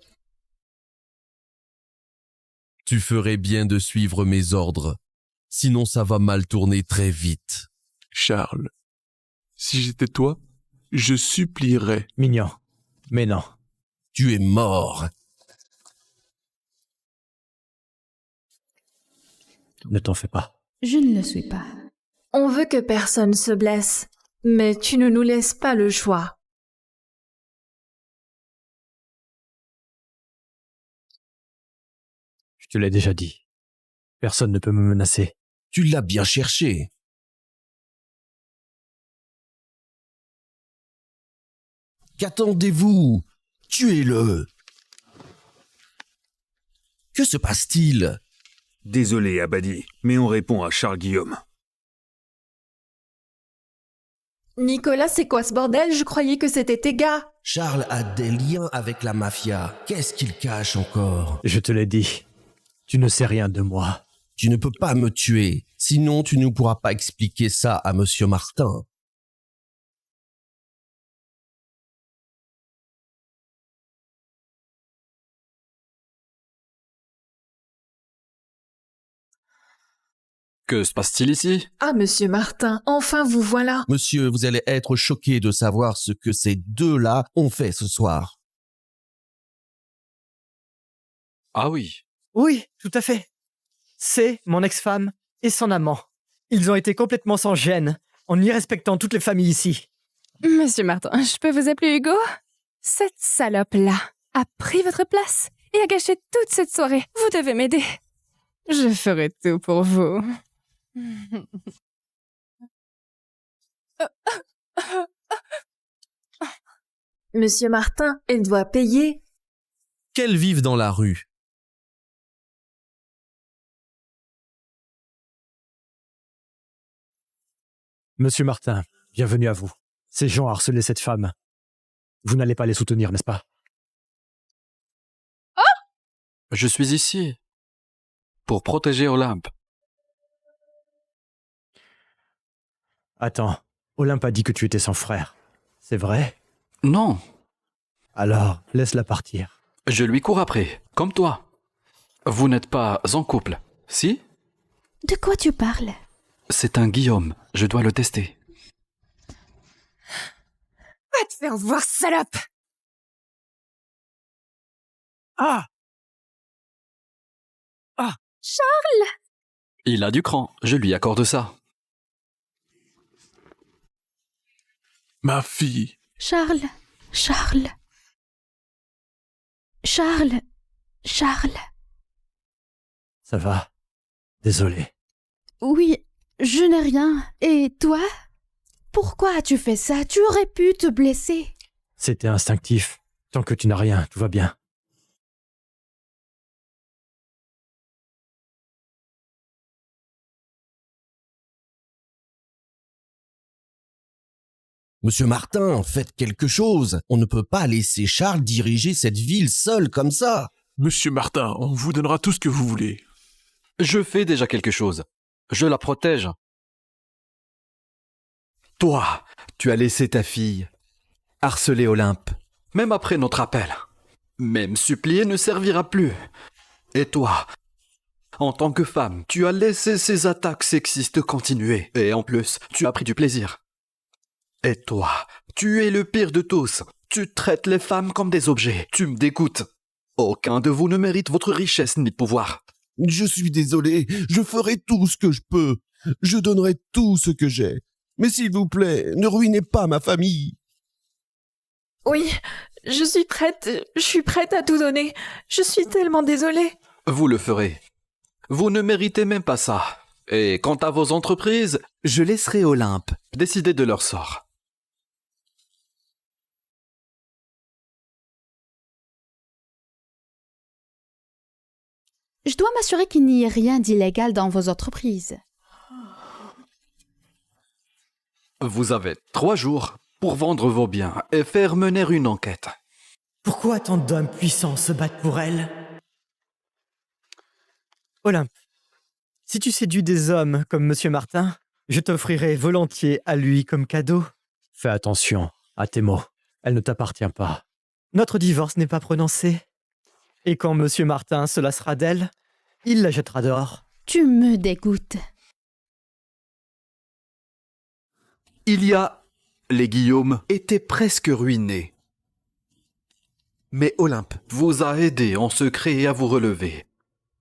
Tu ferais bien de suivre mes ordres, sinon ça va mal tourner très vite. Charles, si j'étais toi, je supplierais. Mignon. Mais non. Tu es mort. Ne t'en fais pas. Je ne le suis pas. On veut que personne se blesse, mais tu ne nous laisses pas le choix. Je te l'ai déjà dit. Personne ne peut me menacer. Tu l'as bien cherché. Qu'attendez-vous? Tuez-le. Que se passe-t-il? Désolé, Abadi, mais on répond à Charles Guillaume. Nicolas, c'est quoi ce bordel? Je croyais que c'était tes gars. Charles a des liens avec la mafia. Qu'est-ce qu'il cache encore? Je te l'ai dit. Tu ne sais rien de moi. Tu ne peux pas me tuer. Sinon, tu ne pourras pas expliquer ça à Monsieur Martin. Que se passe-t-il ici? Ah, Monsieur Martin, enfin vous voilà. Monsieur, vous allez être choqué de savoir ce que ces deux-là ont fait ce soir. Ah oui. Oui, tout à fait. C'est mon ex-femme et son amant. Ils ont été complètement sans gêne, en y respectant toutes les familles ici. Monsieur Martin, je peux vous appeler Hugo? Cette salope-là a pris votre place et a gâché toute cette soirée. Vous devez m'aider. Je ferai tout pour vous. Monsieur Martin, elle doit payer. Qu'elles vivent dans la rue. Monsieur Martin, bienvenue à vous. Ces gens harcelaient cette femme. Vous n'allez pas les soutenir, n'est-ce pas? Je suis ici pour protéger Olympe. Attends, Olympe a dit que tu étais son frère. C'est vrai? Non. Alors, laisse-la partir. Je lui cours après, comme toi. Vous n'êtes pas en couple, si? De quoi tu parles? C'est un Guillaume, je dois le tester. Va te faire voir, salope! Ah! Charles! Il a du cran, je lui accorde ça. Ma fille. Charles, Charles. Charles. Ça va. Désolé. Oui, je n'ai rien. Et toi? Pourquoi as-tu fait ça? Tu aurais pu te blesser. C'était instinctif. Tant que tu n'as rien, tout va bien. Monsieur Martin, faites quelque chose. On ne peut pas laisser Charles diriger cette ville seul comme ça. Monsieur Martin, on vous donnera tout ce que vous voulez. Je fais déjà quelque chose. Je la protège. Toi, tu as laissé ta fille harceler Olympe, même après notre appel. Même supplier ne servira plus. Et toi, en tant que femme, tu as laissé ces attaques sexistes continuer. Et en plus, tu as pris du plaisir. Et toi, tu es le pire de tous. Tu traites les femmes comme des objets. Tu me dégoûtes. Aucun de vous ne mérite votre richesse ni pouvoir. Je suis désolé, je ferai tout ce que je peux. Je donnerai tout ce que j'ai. Mais s'il vous plaît, ne ruinez pas ma famille. Oui, je suis prête à tout donner. Je suis tellement désolée. Vous le ferez. Vous ne méritez même pas ça. Et quant à vos entreprises, je laisserai Olympe décider de leur sort. Je dois m'assurer qu'il n'y ait rien d'illégal dans vos entreprises. Vous avez 3 jours pour vendre vos biens et faire mener une enquête. Pourquoi tant d'hommes puissants se battent pour elle? Olympe, si tu séduis des hommes comme Monsieur Martin, je t'offrirai volontiers à lui comme cadeau. Fais attention à tes mots, elle ne t'appartient pas. Notre divorce n'est pas prononcé. Et quand Monsieur Martin se lassera d'elle, il la jettera dehors. Tu me dégoûtes. Les Guillaume étaient presque ruinés. Mais Olympe vous a aidé en secret et à vous relever.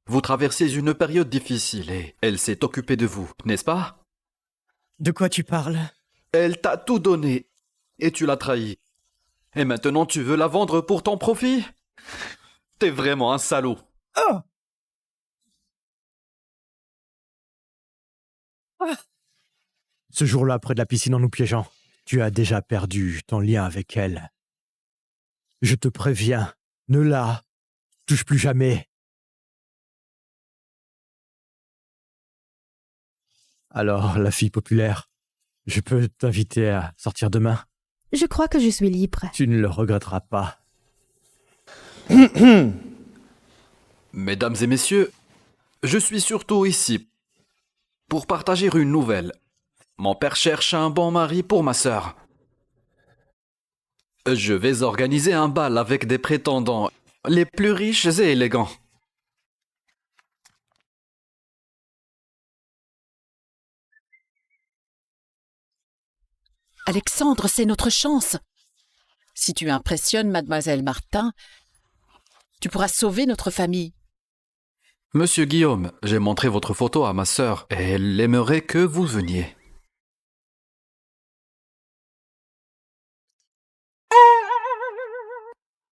Vous traversez une période difficile et elle s'est occupée de vous, n'est-ce pas? De quoi tu parles? Elle t'a tout donné et tu l'as trahi. Et maintenant tu veux la vendre pour ton profit? T'es vraiment un salaud. Oh! Ce jour-là, près de la piscine en nous piégeant, tu as déjà perdu ton lien avec elle. Je te préviens, ne la touche plus jamais. Alors, la fille populaire, je peux t'inviter à sortir demain? Je crois que je suis libre. Tu ne le regretteras pas. Mesdames et messieurs, je suis surtout ici pour partager une nouvelle. Mon père cherche un bon mari pour ma sœur. Je vais organiser un bal avec des prétendants les plus riches et élégants. Alexandre, c'est notre chance. Si tu impressionnes mademoiselle Martin, tu pourras sauver notre famille. Monsieur Guillaume, j'ai montré votre photo à ma sœur et elle aimerait que vous veniez.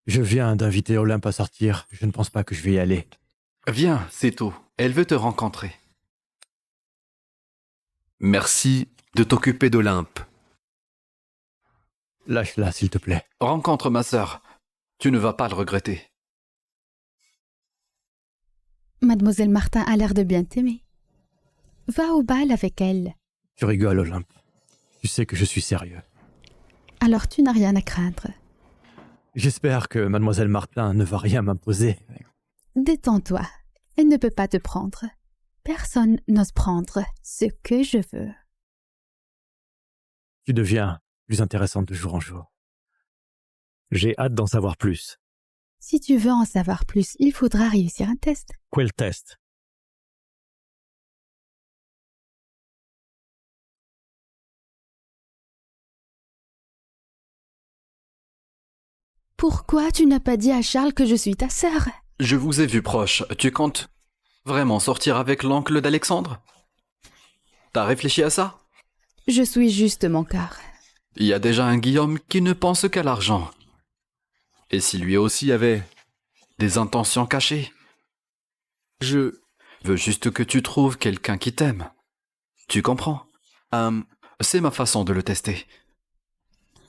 Je viens d'inviter Olympe à sortir. Je ne pense pas que je vais y aller. Viens, c'est tout. Elle veut te rencontrer. Merci de t'occuper d'Olympe. Lâche-la, s'il te plaît. Rencontre ma sœur. Tu ne vas pas le regretter. Mademoiselle Martin a l'air de bien t'aimer. Va au bal avec elle. Tu rigoles, Olympe. Tu sais que je suis sérieux. Alors tu n'as rien à craindre. J'espère que mademoiselle Martin ne va rien m'imposer. Détends-toi. Elle ne peut pas te prendre. Personne n'ose prendre ce que je veux. Tu deviens plus intéressante de jour en jour. J'ai hâte d'en savoir plus. Si tu veux en savoir plus, il faudra réussir un test. Quel test? Pourquoi tu n'as pas dit à Charles que je suis ta sœur? Je vous ai vu proche. Tu comptes vraiment sortir avec l'oncle d'Alexandre? T'as réfléchi à ça? Je suis juste mon cœur. Il y a déjà un Guillaume qui ne pense qu'à l'argent. Et si lui aussi avait des intentions cachées. Je veux juste que tu trouves quelqu'un qui t'aime. Tu comprends? C'est ma façon de le tester.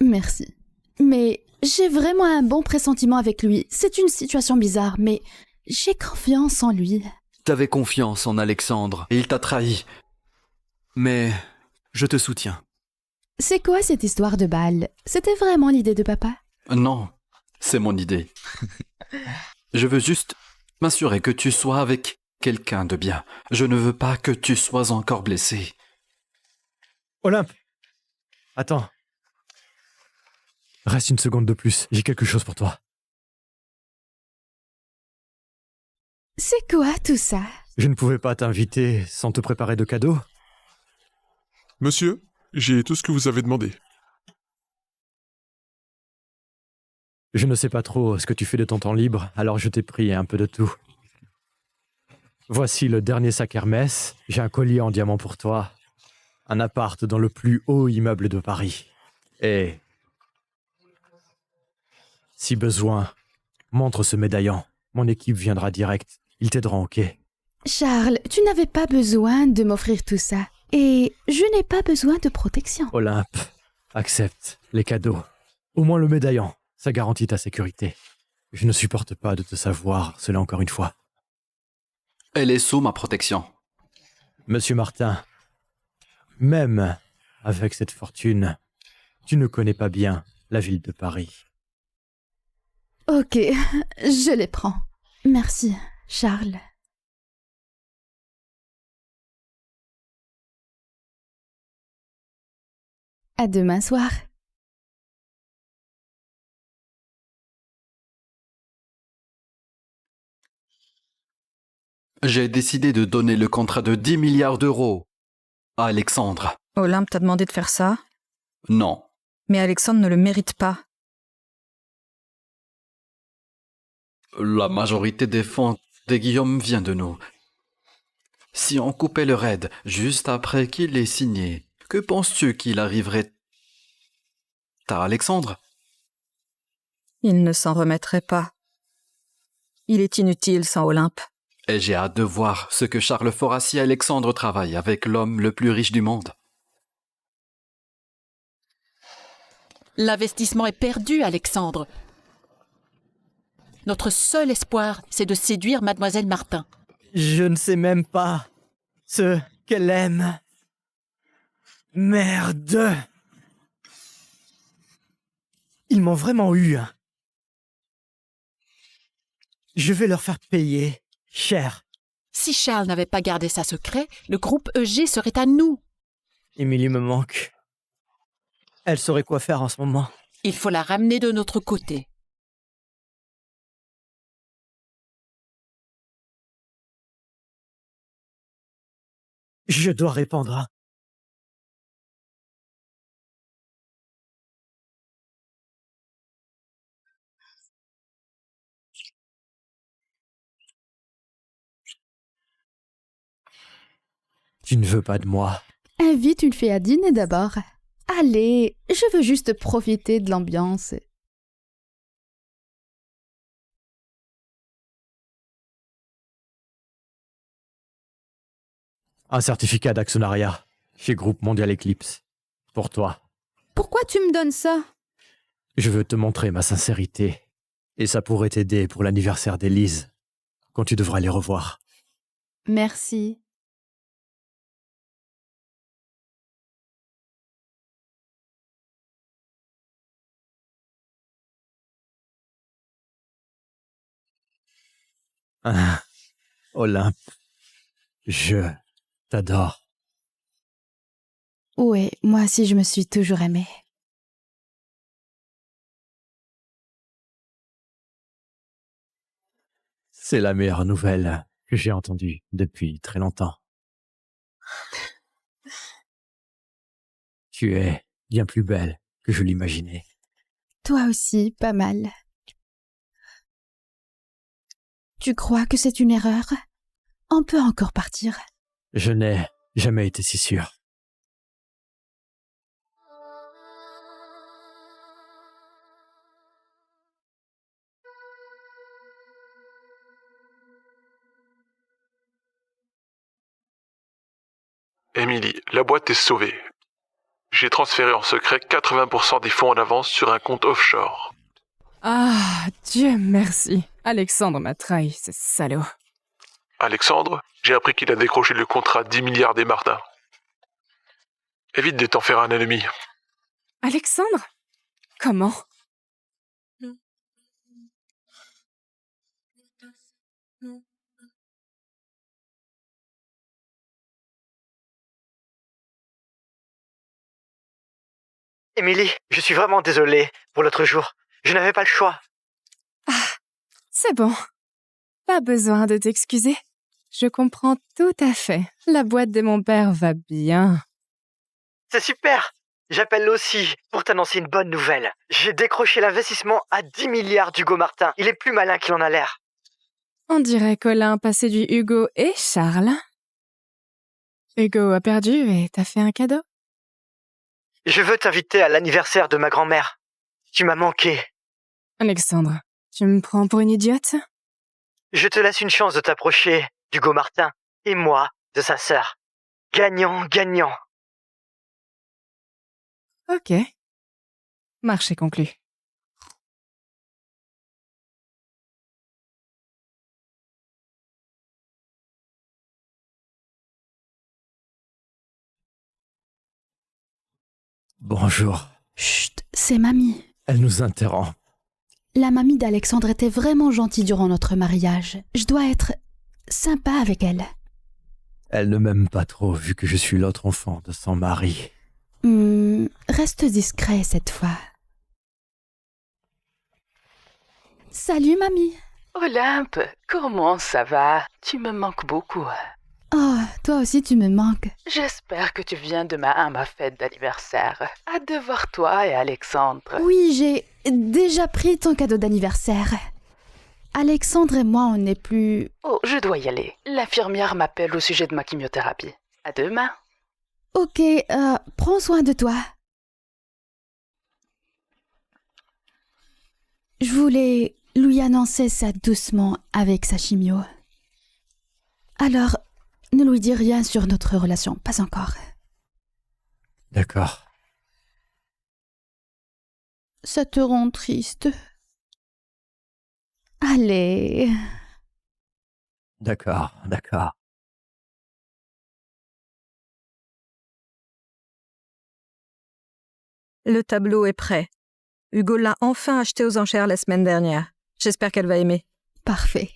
Merci. Mais j'ai vraiment un bon pressentiment avec lui. C'est une situation bizarre, mais j'ai confiance en lui. T'avais confiance en Alexandre et il t'a trahi. Mais je te soutiens. C'est quoi cette histoire de bal? C'était vraiment l'idée de papa? Non, c'est mon idée. Je veux juste m'assurer que tu sois avec quelqu'un de bien. Je ne veux pas que tu sois encore blessé. Olympe! Attends. Reste une seconde de plus, j'ai quelque chose pour toi. C'est quoi tout ça? Je ne pouvais pas t'inviter sans te préparer de cadeaux. Monsieur, j'ai tout ce que vous avez demandé. Je ne sais pas trop ce que tu fais de ton temps libre, alors je t'ai pris un peu de tout. Voici le dernier sac Hermès, j'ai un collier en diamant pour toi, un appart dans le plus haut immeuble de Paris. Et si besoin, montre ce médaillon. Mon équipe viendra direct. Ils t'aideront, ok? Charles, tu n'avais pas besoin de m'offrir tout ça. Et je n'ai pas besoin de protection. Olympe, accepte les cadeaux. Au moins le médaillon, ça garantit ta sécurité. Je ne supporte pas de te savoir, cela encore une fois. Elle est sous ma protection. Monsieur Martin, même avec cette fortune, tu ne connais pas bien la ville de Paris. Ok, je les prends. Merci, Charles. À demain soir. J'ai décidé de donner le contrat de 10 milliards d'euros à Alexandre. Olympe t'a demandé de faire ça? Non. Mais Alexandre ne le mérite pas. La majorité des fonds de Guillaume vient de nous. Si on coupait le raid juste après qu'il ait signé, que penses-tu qu'il arriverait à Alexandre? Il ne s'en remettrait pas. Il est inutile sans Olympe. Et j'ai hâte de voir ce que Charles fera si Alexandre travaille avec l'homme le plus riche du monde. L'investissement est perdu, Alexandre. Notre seul espoir, c'est de séduire Mademoiselle Martin. Je ne sais même pas ce qu'elle aime. Merde! Ils m'ont vraiment eu. Je vais leur faire payer cher. Si Charles n'avait pas gardé ça secret, le groupe EG serait à nous. Émilie me manque. Elle saurait quoi faire en ce moment. Il faut la ramener de notre côté. Je dois répondre. Tu ne veux pas de moi. Invite une fille à dîner d'abord. Allez, je veux juste profiter de l'ambiance. Un certificat d'actionnariat chez Groupe Mondial Eclipse. Pour toi. Pourquoi tu me donnes ça? Je veux te montrer ma sincérité. Et ça pourrait t'aider pour l'anniversaire d'Élise, quand tu devras les revoir. Merci. Ah, Olympe, je t'adore. Ouais, moi aussi je me suis toujours aimée. C'est la meilleure nouvelle que j'ai entendue depuis très longtemps. Tu es bien plus belle que je l'imaginais. Toi aussi, pas mal. Tu crois que c'est une erreur? On peut encore partir. Je n'ai jamais été si sûr. Emily, la boîte est sauvée. J'ai transféré en secret 80% des fonds en avance sur un compte offshore. Ah, Dieu merci. Alexandre m'a trahi, ce salaud. Alexandre, j'ai appris qu'il a décroché le contrat 10 milliards des Martins. Évite de t'en faire un ennemi. Alexandre? Comment? Émilie, je suis vraiment désolé pour l'autre jour. Je n'avais pas le choix. Ah, c'est bon. Pas besoin de t'excuser. Je comprends tout à fait. La boîte de mon père va bien. C'est super. J'appelle aussi pour t'annoncer une bonne nouvelle. J'ai décroché l'investissement à 10 milliards d'Hugo Martin. Il est plus malin qu'il en a l'air. On dirait Colin passait du Hugo et Charles. Hugo a perdu et t'as fait un cadeau? Je veux t'inviter à l'anniversaire de ma grand-mère. Tu m'as manqué. Alexandre, tu me prends pour une idiote? Je te laisse une chance de t'approcher d'Hugo Martin et moi de sa sœur. Gagnant, gagnant. Ok. Marché conclu. Bonjour. Chut, c'est mamie. Elle nous interrompt. La mamie d'Alexandre était vraiment gentille durant notre mariage. Je dois être sympa avec elle. Elle ne m'aime pas trop vu que je suis l'autre enfant de son mari. Reste discret cette fois. Salut mamie. Olympe, comment ça va? Tu me manques beaucoup. Oh, toi aussi tu me manques. J'espère que tu viens demain à ma fête d'anniversaire. Hâte de voir toi et Alexandre. Oui, j'ai déjà pris ton cadeau d'anniversaire. Alexandre et moi, on n'est plus... Oh, je dois y aller. L'infirmière m'appelle au sujet de ma chimiothérapie. À demain. Ok, prends soin de toi. Je voulais lui annoncer ça doucement avec sa chimio. Alors, ne lui dis rien sur notre relation, pas encore. D'accord. Ça te rend triste? Allez. D'accord. Le tableau est prêt. Hugo l'a enfin acheté aux enchères la semaine dernière. J'espère qu'elle va aimer. Parfait.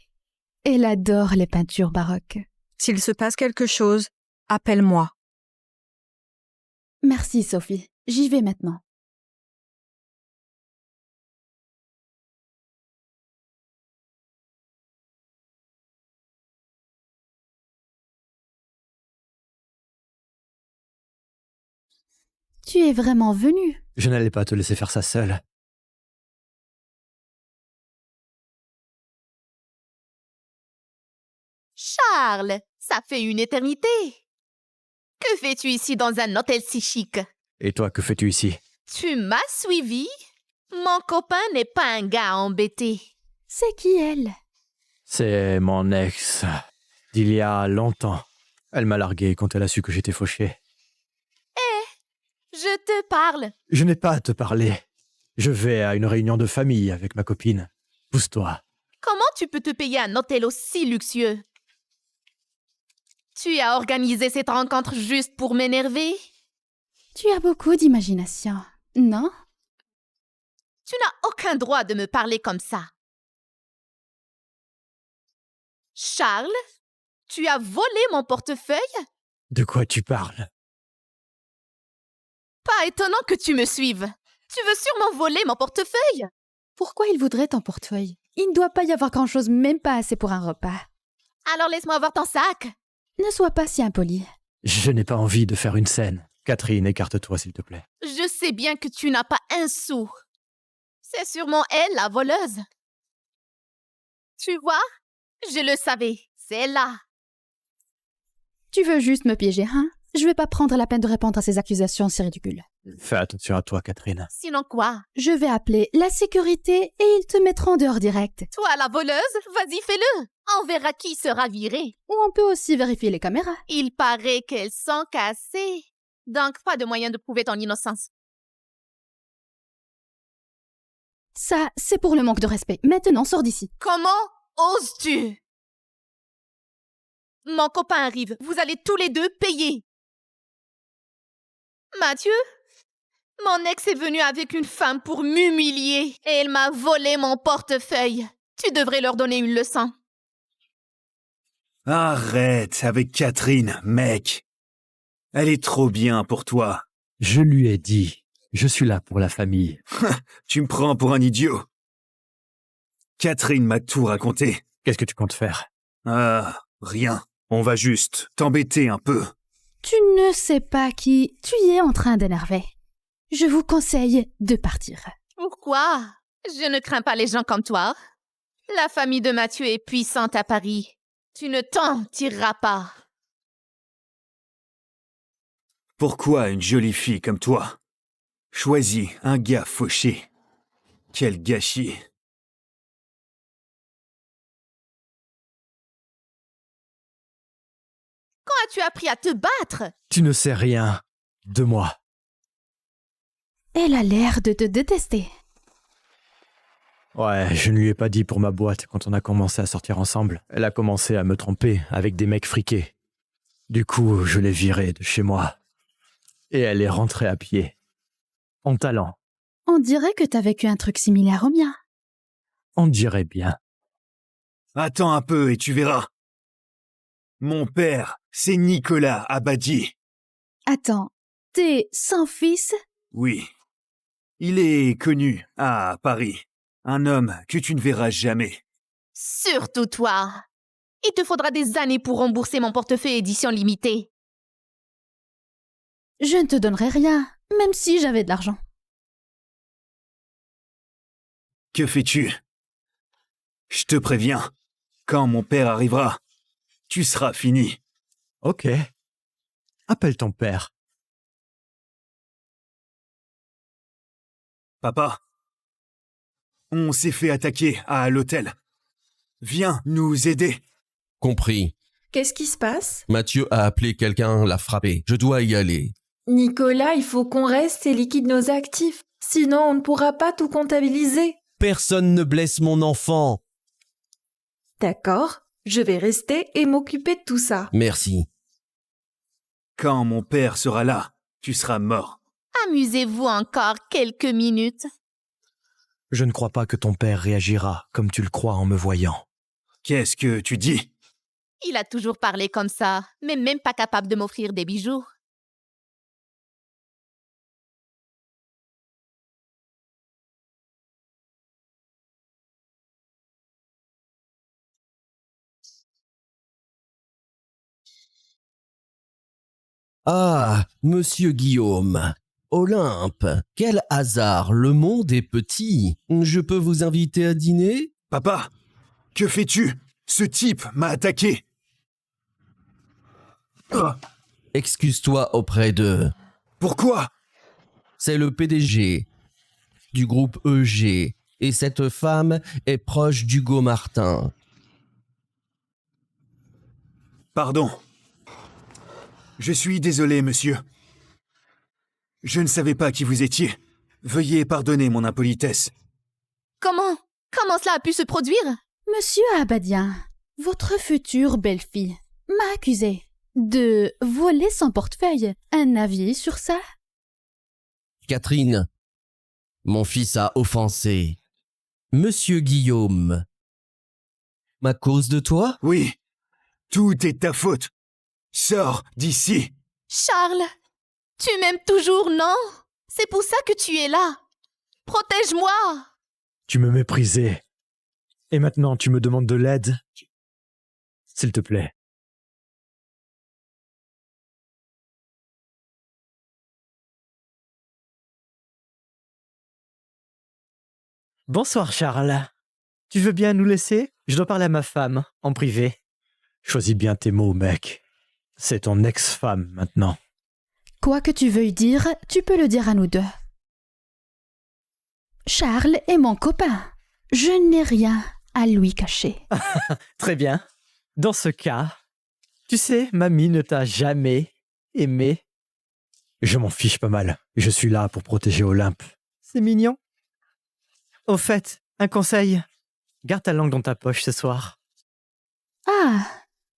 Elle adore les peintures baroques. S'il se passe quelque chose, appelle-moi. Merci, Sophie. J'y vais maintenant. Tu es vraiment venu? Je n'allais pas te laisser faire ça seule. Charles, ça fait une éternité. Que fais-tu ici dans un hôtel si chic? Et toi, que fais-tu ici? Tu m'as suivi? Mon copain n'est pas un gars embêté. C'est qui elle? C'est mon ex, d'il y a longtemps. Elle m'a largué quand elle a su que j'étais fauché. Je te parle. Je n'ai pas à te parler. Je vais à une réunion de famille avec ma copine. Pousse-toi. Comment tu peux te payer un hôtel aussi luxueux? Tu as organisé cette rencontre juste pour m'énerver? Tu as beaucoup d'imagination, non? Tu n'as aucun droit de me parler comme ça. Charles, tu as volé mon portefeuille? De quoi tu parles? Pas étonnant que tu me suives. Tu veux sûrement voler mon portefeuille? Pourquoi il voudrait ton portefeuille? Il ne doit pas y avoir grand-chose, même pas assez pour un repas. Alors laisse-moi voir ton sac. Ne sois pas si impoli. Je n'ai pas envie de faire une scène. Catherine, écarte-toi s'il te plaît. Je sais bien que tu n'as pas un sou. C'est sûrement elle, la voleuse. Tu vois? Je le savais. C'est là. Tu veux juste me piéger, hein? Je vais pas prendre la peine de répondre à ces accusations si ridicules. Fais attention à toi, Catherine. Sinon quoi? Je vais appeler la sécurité et ils te mettront dehors direct. Toi, la voleuse? Vas-y, fais-le. On verra qui sera viré. Ou on peut aussi vérifier les caméras. Il paraît qu'elles sont cassées. Donc, pas de moyen de prouver ton innocence. Ça, c'est pour le manque de respect. Maintenant, sors d'ici. Comment oses-tu? Mon copain arrive. Vous allez tous les deux payer. Mathieu? Mon ex est venu avec une femme pour m'humilier et elle m'a volé mon portefeuille. Tu devrais leur donner une leçon. Arrête avec Catherine, mec. Elle est trop bien pour toi. Je lui ai dit, je suis là pour la famille. Tu me prends pour un idiot. Catherine m'a tout raconté. Qu'est-ce que tu comptes faire? Ah, rien. On va juste t'embêter un peu. Tu ne sais pas qui tu y es en train d'énerver. Je vous conseille de partir. Pourquoi? Je ne crains pas les gens comme toi. La famille de Mathieu est puissante à Paris. Tu ne t'en tireras pas. Pourquoi une jolie fille comme toi choisis un gars fauché? Quel gâchis. Quand as-tu appris à te battre? Tu ne sais rien de moi. Elle a l'air de te détester. Ouais, je ne lui ai pas dit pour ma boîte quand on a commencé à sortir ensemble. Elle a commencé à me tromper avec des mecs friqués. Du coup, je l'ai virée de chez moi. Et elle est rentrée à pied. En talent. On dirait que t'as vécu un truc similaire au mien. On dirait bien. Attends un peu et tu verras. Mon père, c'est Nicolas Abadi. Attends, t'es sans fils? Oui. Il est connu à Paris. Un homme que tu ne verras jamais. Surtout toi. Il te faudra des années pour rembourser mon portefeuille édition limitée. Je ne te donnerai rien, même si j'avais de l'argent. Que fais-tu? Je te préviens, quand mon père arrivera, tu seras fini. Ok. Appelle ton père. Papa, on s'est fait attaquer à l'hôtel. Viens nous aider. Compris. Qu'est-ce qui se passe? Mathieu a appelé quelqu'un, l'a frappé. Je dois y aller. Nicolas, il faut qu'on reste et liquide nos actifs. Sinon, on ne pourra pas tout comptabiliser. Personne ne blesse mon enfant. D'accord, je vais rester et m'occuper de tout ça. Merci. Quand mon père sera là, tu seras mort. Amusez-vous encore quelques minutes. Je ne crois pas que ton père réagira comme tu le crois en me voyant. Qu'est-ce que tu dis? Il a toujours parlé comme ça, mais même pas capable de m'offrir des bijoux. Ah, monsieur Guillaume. Olympe, quel hasard, le monde est petit. Je peux vous inviter à dîner? Papa, que fais-tu? Ce type m'a attaqué. Excuse-toi auprès de... Pourquoi? C'est le PDG du groupe EG et cette femme est proche d'Hugo Martin. Pardon. Je suis désolé, monsieur. Je ne savais pas qui vous étiez. Veuillez pardonner mon impolitesse. Comment cela a pu se produire? Monsieur Abadien, votre future belle-fille m'a accusé de voler son portefeuille. Un avis sur ça? Catherine, mon fils a offensé. Monsieur Guillaume, ma cause de toi? Oui, tout est ta faute. Sors d'ici. Charles, tu m'aimes toujours, non? C'est pour ça que tu es là. Protège-moi. Tu me méprisais. Et maintenant, tu me demandes de l'aide? S'il te plaît. Bonsoir, Charles. Tu veux bien nous laisser? Je dois parler à ma femme, en privé. Choisis bien tes mots, mec. C'est ton ex-femme, maintenant. Quoi que tu veuilles dire, tu peux le dire à nous deux. Charles est mon copain. Je n'ai rien à lui cacher. Très bien. Dans ce cas, tu sais, mamie ne t'a jamais aimé. Je m'en fiche pas mal. Je suis là pour protéger Olympe. C'est mignon. Au fait, un conseil. Garde ta langue dans ta poche ce soir. Ah,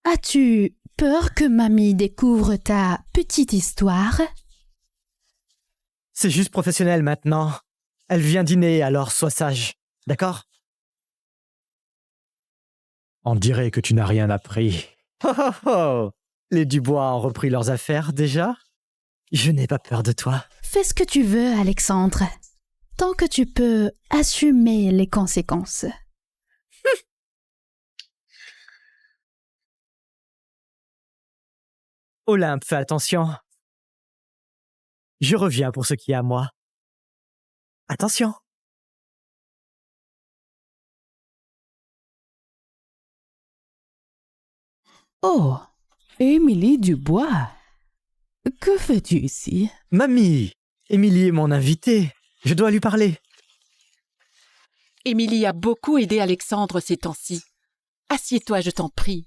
as-tu peur que mamie découvre ta petite histoire? C'est juste professionnel maintenant. Elle vient dîner, alors sois sage. D'accord? On dirait que tu n'as rien appris. Oh oh oh! Les Dubois ont repris leurs affaires déjà? Je n'ai pas peur de toi. Fais ce que tu veux, Alexandre. Tant que tu peux assumer les conséquences. Olympe, fais attention. Je reviens pour ce qui est à moi. Attention. Oh, Émilie Dubois. Que fais-tu ici? Mamie, Émilie est mon invitée. Je dois lui parler. Émilie a beaucoup aidé Alexandre ces temps-ci. Assieds-toi, je t'en prie.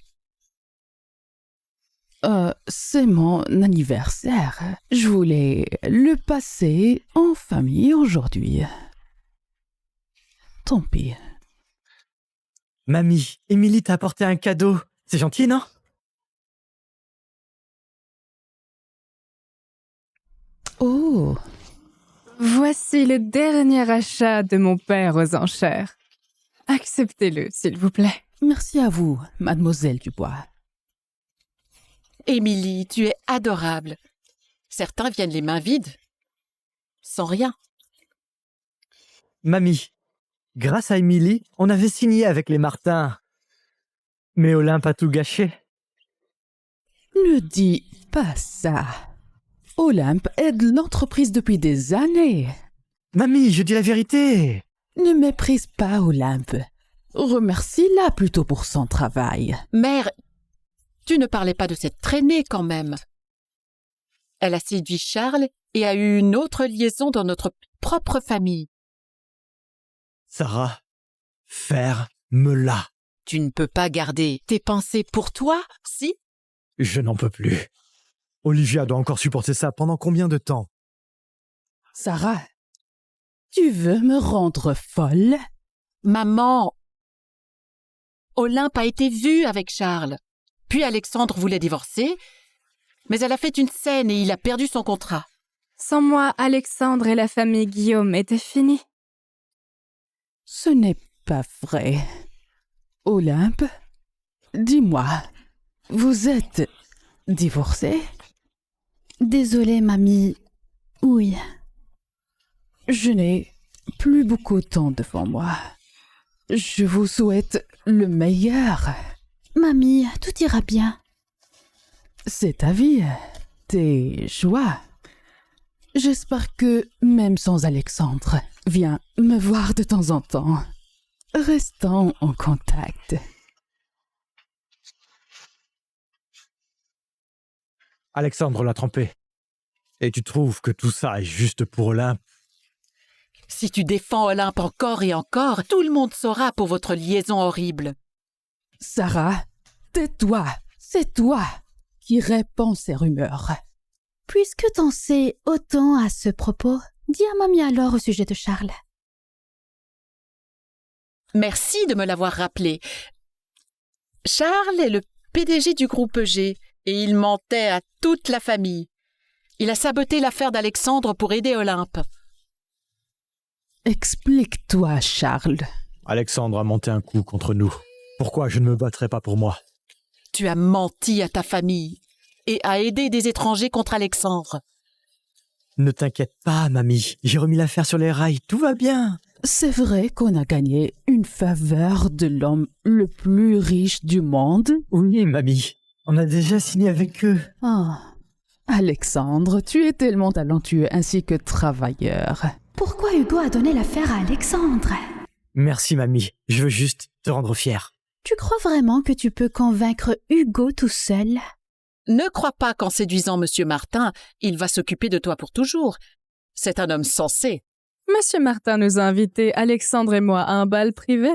C'est mon anniversaire. Je voulais le passer en famille aujourd'hui. Tant pis. Mamie, Émilie t'a apporté un cadeau. C'est gentil, non? Oh! Voici le dernier achat de mon père aux enchères. Acceptez-le, s'il vous plaît. Merci à vous, mademoiselle Dubois. Émilie, tu es adorable. Certains viennent les mains vides, sans rien. Mamie, grâce à Émilie, on avait signé avec les Martin. Mais Olympe a tout gâché. Ne dis pas ça. Olympe aide l'entreprise depuis des années. Mamie, je dis la vérité. Ne méprise pas Olympe. Remercie-la plutôt pour son travail. Mère, tu ne parlais pas de cette traînée quand même. Elle a séduit Charles et a eu une autre liaison dans notre propre famille. Sarah, ferme-la. Tu ne peux pas garder tes pensées pour toi, si? Je n'en peux plus. Olivia doit encore supporter ça pendant combien de temps? Sarah, tu veux me rendre folle? Maman, Olympe a été vue avec Charles. Puis Alexandre voulait divorcer, mais elle a fait une scène et il a perdu son contrat. Sans moi, Alexandre et la famille Guillaume étaient finis. Ce n'est pas vrai. Olympe, dis-moi, vous êtes divorcée? Désolée, mamie. Oui. Je n'ai plus beaucoup de temps devant moi. Je vous souhaite le meilleur. Mamie, tout ira bien. C'est ta vie, tes joies. J'espère que, même sans Alexandre, viens me voir de temps en temps. Restons en contact. Alexandre l'a trompé. Et tu trouves que tout ça est juste pour Olympe? Si tu défends Olympe encore et encore, tout le monde saura pour votre liaison horrible. Sarah, tais-toi. C'est toi qui répands ces rumeurs. Puisque t'en sais autant à ce propos, dis à mamie alors au sujet de Charles. Merci de me l'avoir rappelé. Charles est le PDG du groupe EG et il mentait à toute la famille. Il a saboté l'affaire d'Alexandre pour aider Olympe. Explique-toi, Charles. Alexandre a monté un coup contre nous. Pourquoi je ne me battrais pas pour moi? Tu as menti à ta famille et as aidé des étrangers contre Alexandre. Ne t'inquiète pas, mamie. J'ai remis l'affaire sur les rails. Tout va bien. C'est vrai qu'on a gagné une faveur de l'homme le plus riche du monde? Oui, mamie. On a déjà signé avec eux. Oh, Alexandre, tu es tellement talentueux ainsi que travailleur. Pourquoi Hugo a donné l'affaire à Alexandre? Merci, mamie. Je veux juste te rendre fier. Tu crois vraiment que tu peux convaincre Hugo tout seul? Ne crois pas qu'en séduisant Monsieur Martin, il va s'occuper de toi pour toujours. C'est un homme sensé. Monsieur Martin nous a invités, Alexandre et moi, à un bal privé.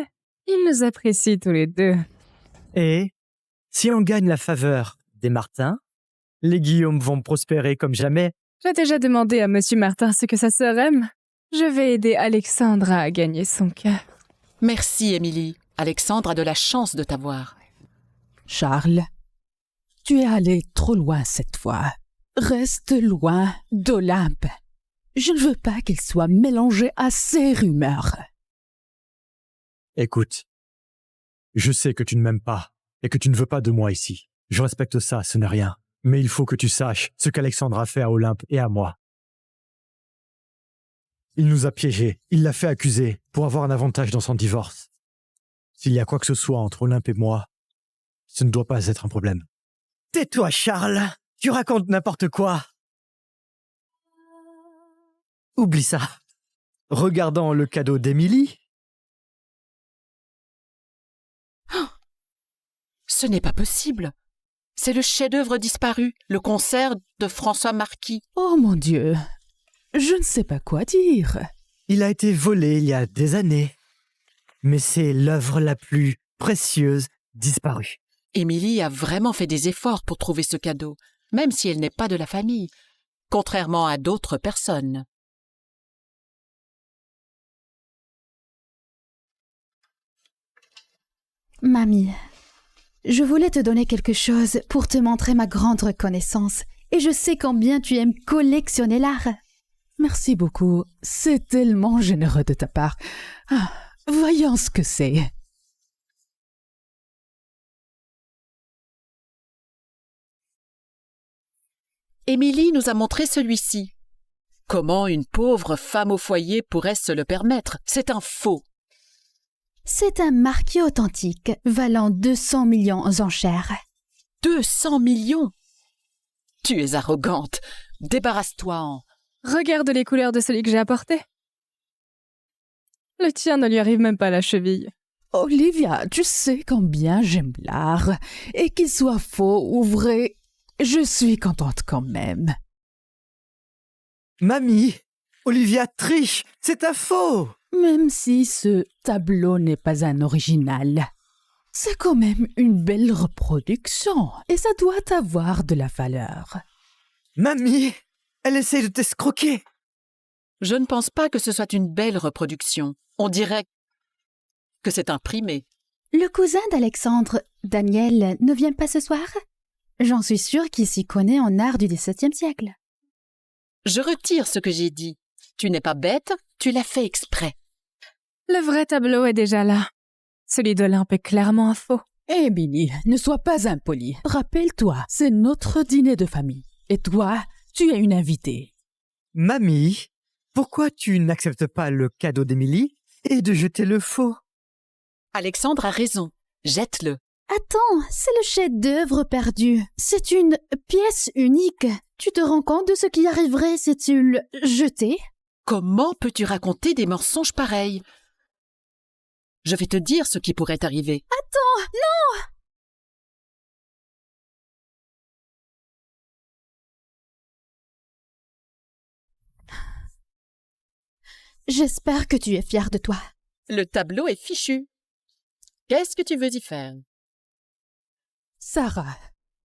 Il nous apprécie tous les deux. Et si on gagne la faveur des Martins, les Guillaume vont prospérer comme jamais. J'ai déjà demandé à Monsieur Martin ce que ça serait. Je vais aider Alexandre à gagner son cœur. Merci, Émilie. Alexandre a de la chance de t'avoir. Charles, tu es allé trop loin cette fois. Reste loin d'Olympe. Je ne veux pas qu'il soit mélangé à ces rumeurs. Écoute, je sais que tu ne m'aimes pas et que tu ne veux pas de moi ici. Je respecte ça, ce n'est rien. Mais il faut que tu saches ce qu'Alexandre a fait à Olympe et à moi. Il nous a piégés, il l'a fait accuser pour avoir un avantage dans son divorce. S'il y a quoi que ce soit entre Olympe et moi, ce ne doit pas être un problème. Tais-toi, Charles, tu racontes n'importe quoi. Oublie ça. Regardant le cadeau d'Émilie. Ce n'est pas possible. C'est le chef-d'œuvre disparu, le concert de François Marquis. Oh mon Dieu, je ne sais pas quoi dire. Il a été volé il y a des années. Mais c'est l'œuvre la plus précieuse disparue. Émilie a vraiment fait des efforts pour trouver ce cadeau, même si elle n'est pas de la famille, contrairement à d'autres personnes. Mamie, je voulais te donner quelque chose pour te montrer ma grande reconnaissance, et je sais combien tu aimes collectionner l'art. Merci beaucoup, c'est tellement généreux de ta part. Ah, voyons ce que c'est. Émilie nous a montré celui-ci. Comment une pauvre femme au foyer pourrait se le permettre? C'est un faux. C'est un marquis authentique, valant 200 millions aux enchères. 200 millions? Tu es arrogante. Débarrasse-toi en... Regarde les couleurs de celui que j'ai apporté. Le tien ne lui arrive même pas à la cheville. Olivia, tu sais combien j'aime l'art. Et qu'il soit faux ou vrai, je suis contente quand même. Mamie, Olivia triche, c'est un faux. Même si ce tableau n'est pas un original, c'est quand même une belle reproduction et ça doit avoir de la valeur. Mamie, elle essaie de t'escroquer. Je ne pense pas que ce soit une belle reproduction. On dirait que c'est imprimé. Le cousin d'Alexandre, Daniel, ne vient pas ce soir? J'en suis sûre qu'il s'y connaît en art du XVIIe siècle. Je retire ce que j'ai dit. Tu n'es pas bête, tu l'as fait exprès. Le vrai tableau est déjà là. Celui d'Olympe est clairement un faux. Billy, ne sois pas impoli. Rappelle-toi, c'est notre dîner de famille. Et toi, tu es une invitée. Mamie, pourquoi tu n'acceptes pas le cadeau d'Émilie et de jeter le faux? Alexandre a raison. Jette-le. Attends, c'est le chef-d'œuvre perdu. C'est une pièce unique. Tu te rends compte de ce qui arriverait si tu le jetais? Comment peux-tu raconter des mensonges pareils? Je vais te dire ce qui pourrait arriver. Attends, non! J'espère que tu es fière de toi. Le tableau est fichu. Qu'est-ce que tu veux y faire? Sarah,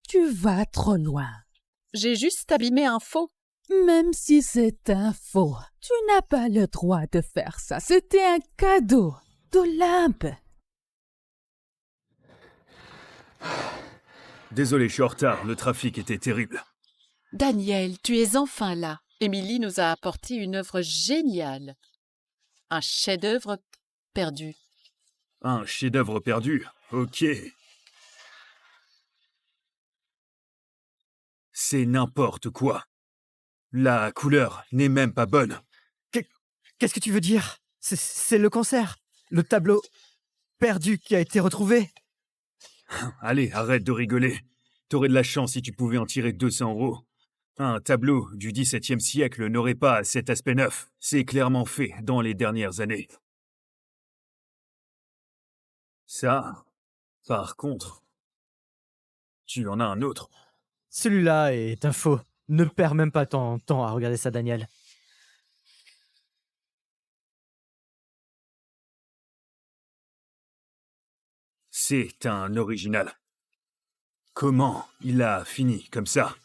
tu vas trop loin. J'ai juste abîmé un faux. Même si c'est un faux, tu n'as pas le droit de faire ça. C'était un cadeau d'Olympe. Désolé, je suis en retard. Le trafic était terrible. Daniel, tu es enfin là. Émilie nous a apporté une œuvre géniale. Un chef-d'œuvre perdu. Un chef-d'œuvre perdu. Ok. C'est n'importe quoi. La couleur n'est même pas bonne. Qu'est-ce que tu veux dire? C'est le concert. Le tableau perdu qui a été retrouvé. Allez, arrête de rigoler. T'aurais de la chance si tu pouvais en tirer 200 €. Un tableau du XVIIe siècle n'aurait pas cet aspect neuf. C'est clairement fait dans les dernières années. Ça, par contre, tu en as un autre. Celui-là est un faux. Ne perds même pas ton temps à regarder ça, Daniel. C'est un original. Comment il a fini comme ça?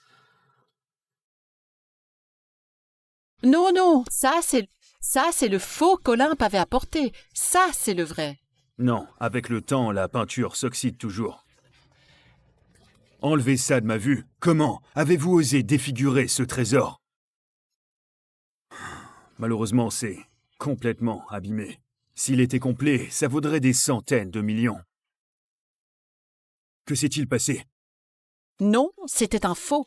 Non, non, ça c'est le faux qu'Olympe avait apporté. Ça, c'est le vrai. Non, avec le temps, la peinture s'oxyde toujours. Enlevez ça de ma vue. Comment avez-vous osé défigurer ce trésor? Malheureusement, c'est complètement abîmé. S'il était complet, ça vaudrait des centaines de millions. Que s'est-il passé? Non, c'était un faux.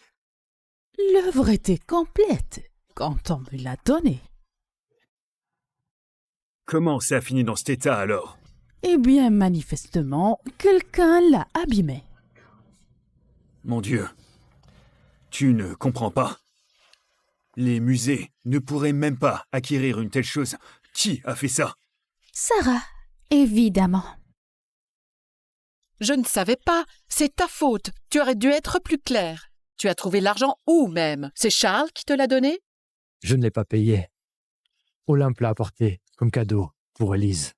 L'œuvre était complète quand on me l'a donnée. Comment ça a fini dans cet état alors? Eh bien, manifestement, quelqu'un l'a abîmé. Mon Dieu, tu ne comprends pas. Les musées ne pourraient même pas acquérir une telle chose. Qui a fait ça? Sarah, évidemment. Je ne savais pas. C'est ta faute. Tu aurais dû être plus clair. Tu as trouvé l'argent où même? C'est Charles qui te l'a donné? Je ne l'ai pas payé. Olympe l'a apporté comme cadeau pour Élise.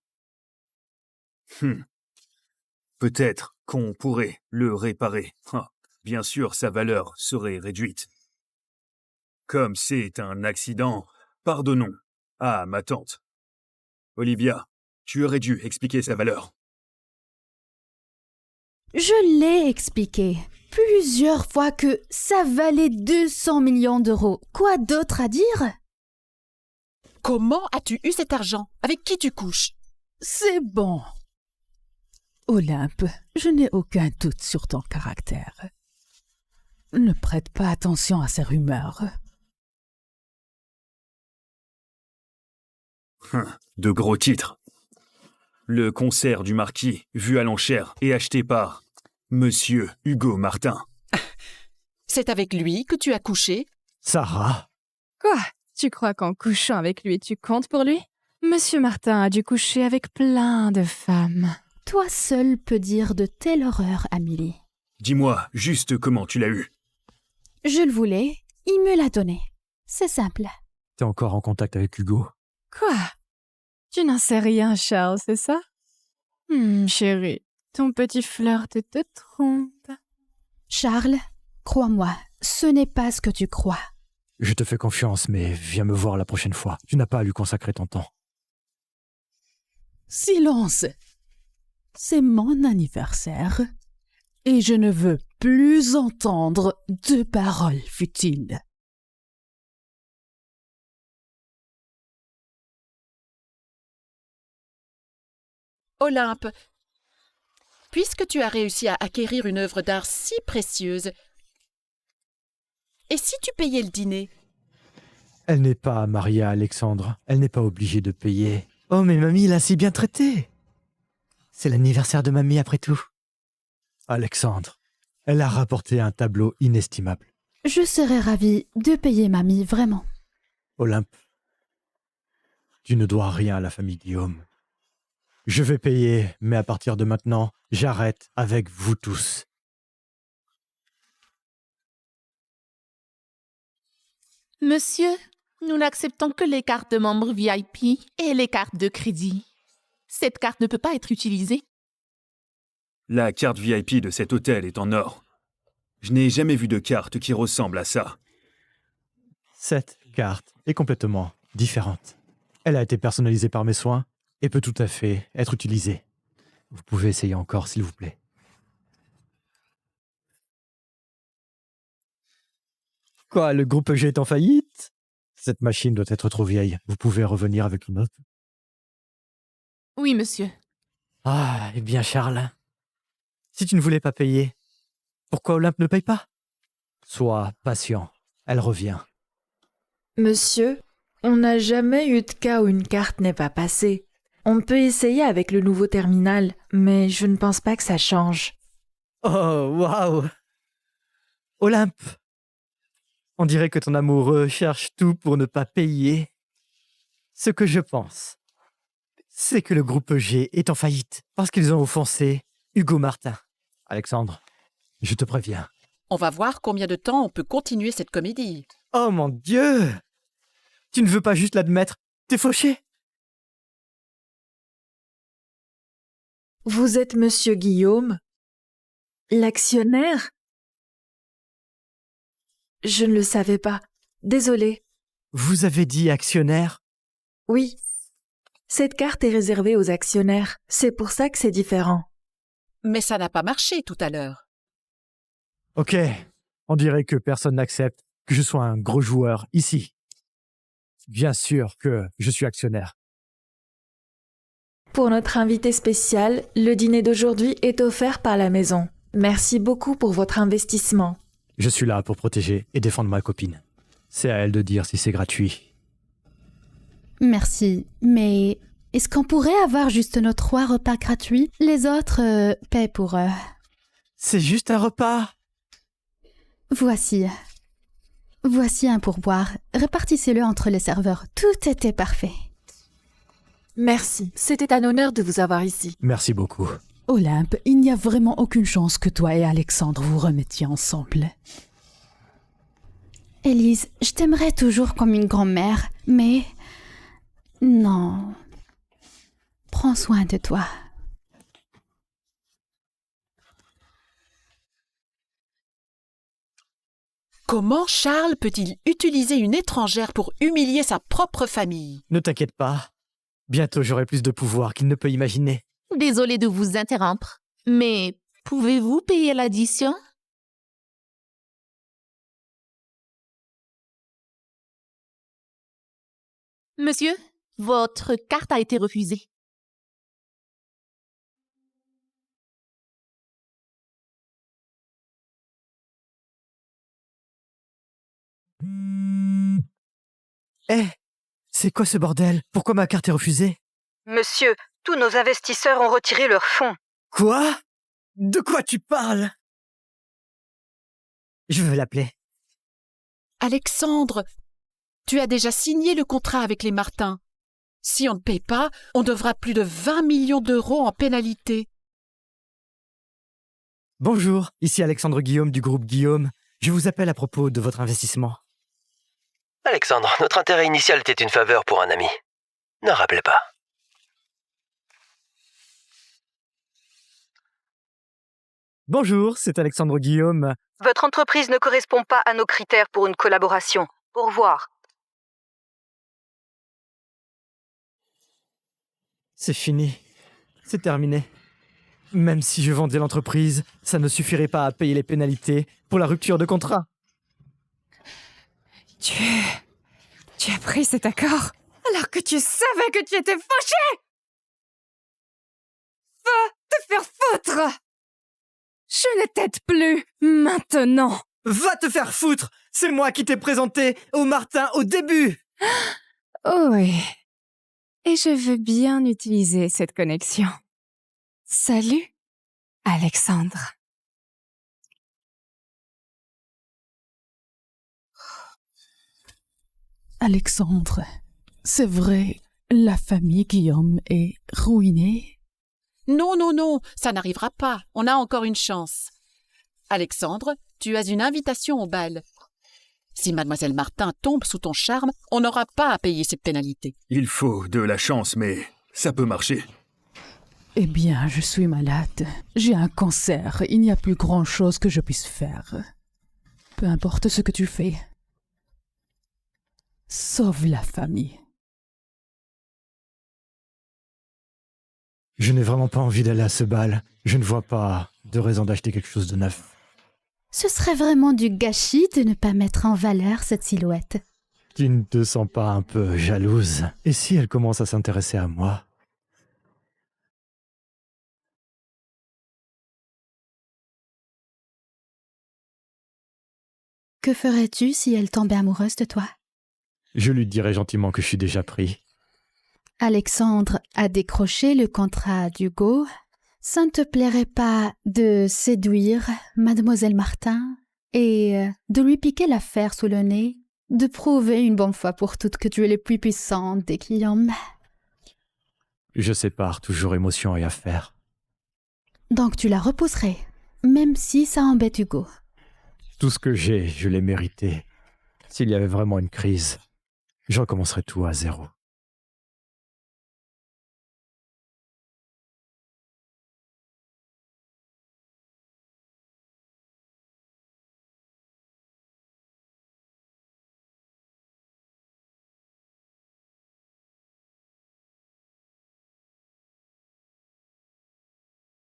Peut-être qu'on pourrait le réparer. Bien sûr, sa valeur serait réduite. Comme c'est un accident, pardonnons à ma tante. Olivia, tu aurais dû expliquer sa valeur. Je l'ai expliqué plusieurs fois que ça valait 200 millions d'euros. Quoi d'autre à dire? Comment as-tu eu cet argent? Avec qui tu couches? C'est bon. Olympe, je n'ai aucun doute sur ton caractère. Ne prête pas attention à ces rumeurs. De gros titres. Le concert du marquis, vu à l'enchère et acheté par Monsieur Hugo Martin. C'est avec lui que tu as couché? Sarah? Quoi? Tu crois qu'en couchant avec lui, tu comptes pour lui? Monsieur Martin a dû coucher avec plein de femmes. Toi seul peux dire de telles horreurs, Amélie. Dis-moi juste comment tu l'as eu. Je le voulais, il me l'a donné. C'est simple. T'es encore en contact avec Hugo? Quoi? Tu n'en sais rien, Charles, c'est ça? Chérie, ton petit flirt te trompe. Charles, crois-moi, ce n'est pas ce que tu crois. Je te fais confiance, mais viens me voir la prochaine fois. Tu n'as pas à lui consacrer ton temps. Silence! C'est mon anniversaire et je ne veux plus entendre de paroles futiles. Olympe, puisque tu as réussi à acquérir une œuvre d'art si précieuse, et si tu payais le dîner? Elle n'est pas mariée à Alexandre. Elle n'est pas obligée de payer. Oh, mais mamie l'a si bien traitée. C'est l'anniversaire de mamie après tout. Alexandre, elle a rapporté un tableau inestimable. Je serais ravie de payer mamie, vraiment. Olympe, tu ne dois rien à la famille Guillaume. Je vais payer, mais à partir de maintenant, j'arrête avec vous tous. Monsieur, nous n'acceptons que les cartes de membres VIP et les cartes de crédit. Cette carte ne peut pas être utilisée. La carte VIP de cet hôtel est en or. Je n'ai jamais vu de carte qui ressemble à ça. Cette carte est complètement différente. Elle a été personnalisée par mes soins et peut tout à fait être utilisée. Vous pouvez essayer encore, s'il vous plaît. Quoi, le groupe G est en faillite? Cette machine doit être trop vieille. Vous pouvez revenir avec une autre? Oui, monsieur. Ah, eh bien, Charles. Si tu ne voulais pas payer, pourquoi Olympe ne paye pas? Sois patient, elle revient. Monsieur, on n'a jamais eu de cas où une carte n'est pas passée. On peut essayer avec le nouveau terminal, mais je ne pense pas que ça change. Oh, waouh! Olympe! On dirait que ton amoureux cherche tout pour ne pas payer. Ce que je pense, c'est que le groupe G est en faillite parce qu'ils ont offensé Hugo Martin. Alexandre, je te préviens. On va voir combien de temps on peut continuer cette comédie. Oh mon Dieu! Tu ne veux pas juste l'admettre? T'es fauché? Vous êtes Monsieur Guillaume? L'actionnaire? Je ne le savais pas. Désolée. Vous avez dit actionnaire? Oui. Cette carte est réservée aux actionnaires. C'est pour ça que c'est différent. Mais ça n'a pas marché tout à l'heure. Ok, on dirait que personne n'accepte que je sois un gros joueur ici. Bien sûr que je suis actionnaire. Pour notre invité spécial, le dîner d'aujourd'hui est offert par la maison. Merci beaucoup pour votre investissement. Je suis là pour protéger et défendre ma copine. C'est à elle de dire si c'est gratuit. Merci, mais est-ce qu'on pourrait avoir juste nos 3 repas gratuits? Les autres paient pour eux. C'est juste un repas. Voici un pourboire. Répartissez-le entre les serveurs. Tout était parfait. Merci. C'était un honneur de vous avoir ici. Merci beaucoup. Olympe, il n'y a vraiment aucune chance que toi et Alexandre vous remettiez ensemble. Élise, je t'aimerais toujours comme une grand-mère, mais... Non. Prends soin de toi. Comment Charles peut-il utiliser une étrangère pour humilier sa propre famille? Ne t'inquiète pas. Bientôt j'aurai plus de pouvoir qu'il ne peut imaginer. Désolée de vous interrompre, mais pouvez-vous payer l'addition? Monsieur, votre carte a été refusée. Eh, c'est quoi ce bordel? Pourquoi ma carte est refusée? Monsieur, tous nos investisseurs ont retiré leurs fonds. Quoi? De quoi tu parles? Je veux l'appeler. Alexandre, tu as déjà signé le contrat avec les Martin. Si on ne paye pas, on devra plus de 20 millions d'euros en pénalité. Bonjour, ici Alexandre Guillaume du groupe Guillaume. Je vous appelle à propos de votre investissement. Alexandre, notre intérêt initial était une faveur pour un ami. Ne rappelez pas. Bonjour, c'est Alexandre Guillaume. Votre entreprise ne correspond pas à nos critères pour une collaboration. Au revoir. C'est fini. C'est terminé. Même si je vendais l'entreprise, ça ne suffirait pas à payer les pénalités pour la rupture de contrat. Tu as pris cet accord alors que tu savais que tu étais fauché! Va te faire foutre! Je ne t'aide plus maintenant! Va te faire foutre! C'est moi qui t'ai présenté au Martin au début! Oh oui. Et je veux bien utiliser cette connexion. Salut, Alexandre. Alexandre, c'est vrai, la famille Guillaume est ruinée? Non, non, non, ça n'arrivera pas. On a encore une chance. Alexandre, tu as une invitation au bal. Si mademoiselle Martin tombe sous ton charme, on n'aura pas à payer cette pénalité. Il faut de la chance, mais ça peut marcher. Eh bien, je suis malade. J'ai un cancer. Il n'y a plus grand-chose que je puisse faire. Peu importe ce que tu fais. Sauve la famille. Je n'ai vraiment pas envie d'aller à ce bal. Je ne vois pas de raison d'acheter quelque chose de neuf. Ce serait vraiment du gâchis de ne pas mettre en valeur cette silhouette. Tu ne te sens pas un peu jalouse? Et si elle commence à s'intéresser à moi? Que ferais-tu si elle tombait amoureuse de toi? Je lui dirai gentiment que je suis déjà pris. Alexandre a décroché le contrat d'Hugo. Ça ne te plairait pas de séduire mademoiselle Martin et de lui piquer l'affaire sous le nez, de prouver une bonne fois pour toutes que tu es le plus puissant des Guillaume? Je sépare toujours émotion et affaire. Donc tu la repousserais, même si ça embête Hugo. Tout ce que j'ai, je l'ai mérité. S'il y avait vraiment une crise, je recommencerais tout à zéro.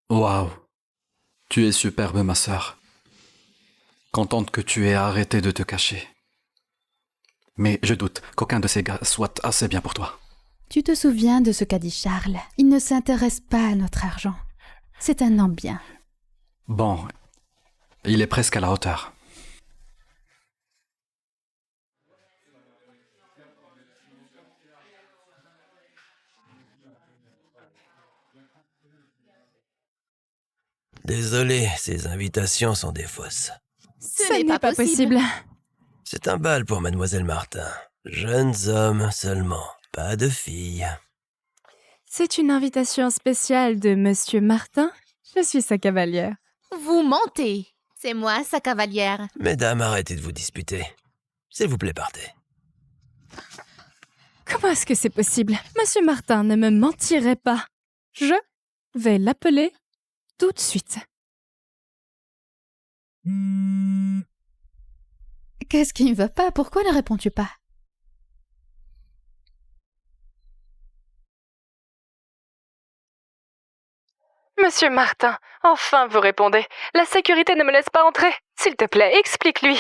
Waouh. Tu es superbe, ma sœur. Contente que tu aies arrêté de te cacher. Mais je doute qu'aucun de ces gars soit assez bien pour toi. Tu te souviens de ce qu'a dit Charles. Il ne s'intéresse pas à notre argent. C'est un homme bien. Bon, il est presque à la hauteur. Désolé, ces invitations sont des fausses. Ce n'est pas possible. C'est un bal pour Mademoiselle Martin. Jeunes hommes seulement, pas de filles. C'est une invitation spéciale de Monsieur Martin. Je suis sa cavalière. Vous mentez. C'est moi, sa cavalière. Mesdames, arrêtez de vous disputer. S'il vous plaît, partez. Comment est-ce que c'est possible? Monsieur Martin ne me mentirait pas. Je vais l'appeler tout de suite. Qu'est-ce qui ne va pas? Pourquoi ne réponds-tu pas? Monsieur Martin, enfin vous répondez. La sécurité ne me laisse pas entrer. S'il te plaît, explique-lui.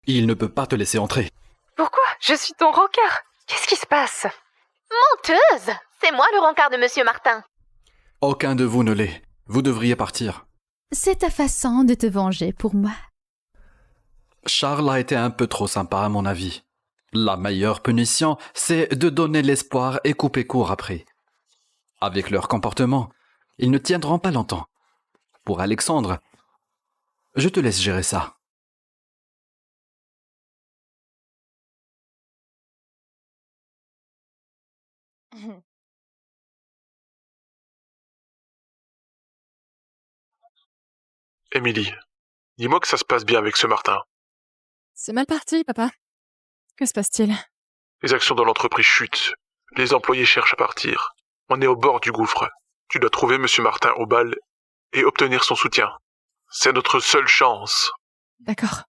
Il ne peut pas te laisser entrer. Pourquoi? Je suis ton rencard. Qu'est-ce qui se passe? Menteuse! C'est moi le rencard de Monsieur Martin. Aucun de vous ne l'est. Vous devriez partir. C'est ta façon de te venger pour moi. Charles a été un peu trop sympa à mon avis. La meilleure punition, c'est de donner l'espoir et couper court après. Avec leur comportement, ils ne tiendront pas longtemps. Pour Alexandre, je te laisse gérer ça. Émilie, dis-moi que ça se passe bien avec ce Martin. C'est mal parti, papa. Que se passe-t-il? Les actions dans l'entreprise chutent. Les employés cherchent à partir. On est au bord du gouffre. Tu dois trouver Monsieur Martin au bal et obtenir son soutien. C'est notre seule chance. D'accord.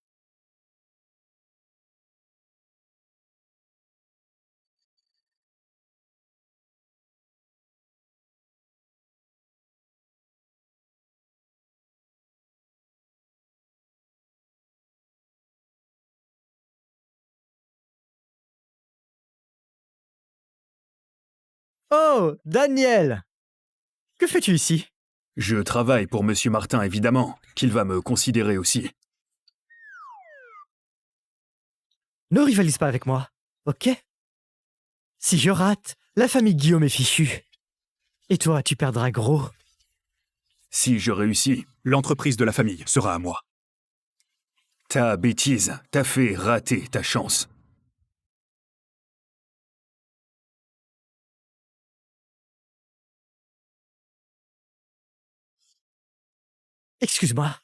Oh, Daniel! Que fais-tu ici? Je travaille pour Monsieur Martin, évidemment, qu'il va me considérer aussi. Ne rivalise pas avec moi, ok? Si je rate, la famille Guillaume est fichue. Et toi, tu perdras gros. Si je réussis, l'entreprise de la famille sera à moi. Ta bêtise t'a fait rater ta chance. Excuse-moi.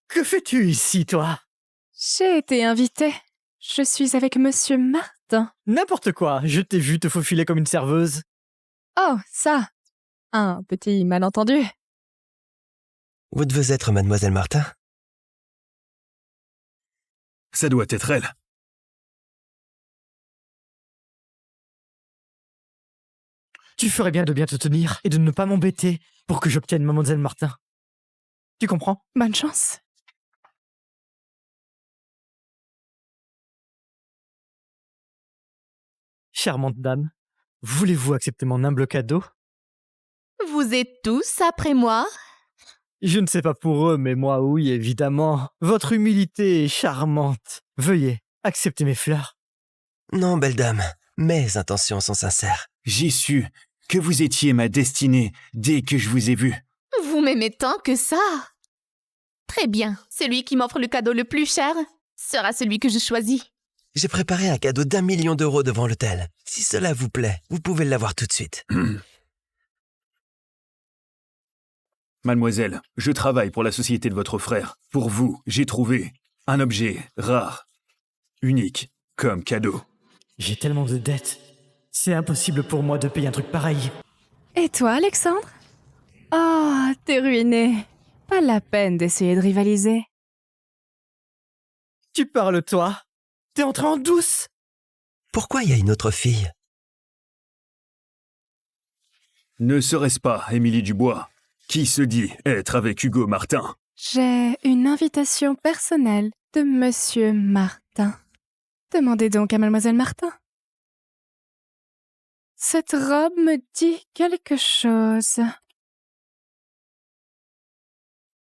Que fais-tu ici, toi? J'ai été invitée. Je suis avec Monsieur Martin. N'importe quoi, je t'ai vu te faufiler comme une serveuse. Oh, ça. Un petit malentendu. Vous devez être Mademoiselle Martin? Ça doit être elle. Tu ferais bien te tenir et de ne pas m'embêter pour que j'obtienne Mademoiselle Martin. Tu comprends? Bonne chance. Charmante dame, voulez-vous accepter mon humble cadeau? Vous êtes tous après moi? Je ne sais pas pour eux, mais moi, oui, évidemment. Votre humilité est charmante. Veuillez accepter mes fleurs. Non, belle dame, mes intentions sont sincères. J'ai su que vous étiez ma destinée dès que je vous ai vu. Vous m'aimez tant que ça? Très bien. Celui qui m'offre le cadeau le plus cher sera celui que je choisis. J'ai préparé un cadeau d'1 million d'euros devant l'hôtel. Si cela vous plaît, vous pouvez l'avoir tout de suite. Mademoiselle, je travaille pour la société de votre frère. Pour vous, j'ai trouvé un objet rare, unique, comme cadeau. J'ai tellement de dettes. C'est impossible pour moi de payer un truc pareil. Et toi, Alexandre? Oh, t'es ruiné. Pas la peine d'essayer de rivaliser. Tu parles, toi? T'es entré en douce? Pourquoi il y a une autre fille? Ne serait-ce pas Émilie Dubois, qui se dit être avec Hugo Martin? J'ai une invitation personnelle de Monsieur Martin. Demandez donc à Mademoiselle Martin. Cette robe me dit quelque chose.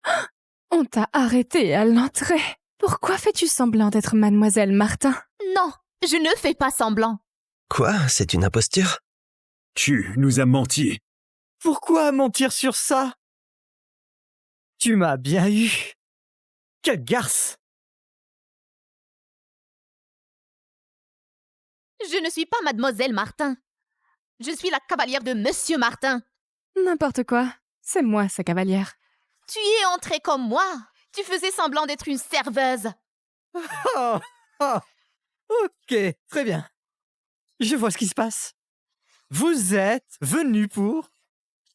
Ah, on t'a arrêté à l'entrée. Pourquoi fais-tu semblant d'être Mademoiselle Martin? Non, je ne fais pas semblant. Quoi? C'est une imposture? Tu nous as menti. Pourquoi mentir sur ça? Tu m'as bien eu. Quelle garce! Je ne suis pas Mademoiselle Martin. Je suis la cavalière de Monsieur Martin. N'importe quoi. C'est moi, sa cavalière. Tu y es entrée comme moi. Tu faisais semblant d'être une serveuse. Ok, très bien. Je vois ce qui se passe. Vous êtes venu pour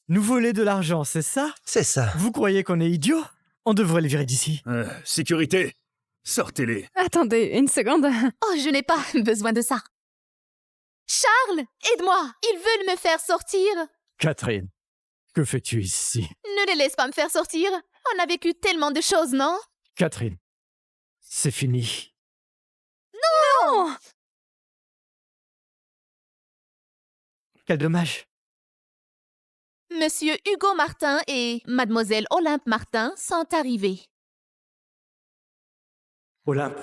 nous voler de l'argent, c'est ça? C'est ça. Vous croyez qu'on est idiots? On devrait les virer d'ici. Sécurité, sortez-les. Attendez, une seconde. Oh, je n'ai pas besoin de ça. Charles, aide-moi. Ils veulent me faire sortir. Catherine, que fais-tu ici? Ne les laisse pas me faire sortir. On a vécu tellement de choses, non? Catherine, c'est fini. Non! Quel dommage. Monsieur Hugo Martin et Mademoiselle Olympe Martin sont arrivés. Olympe.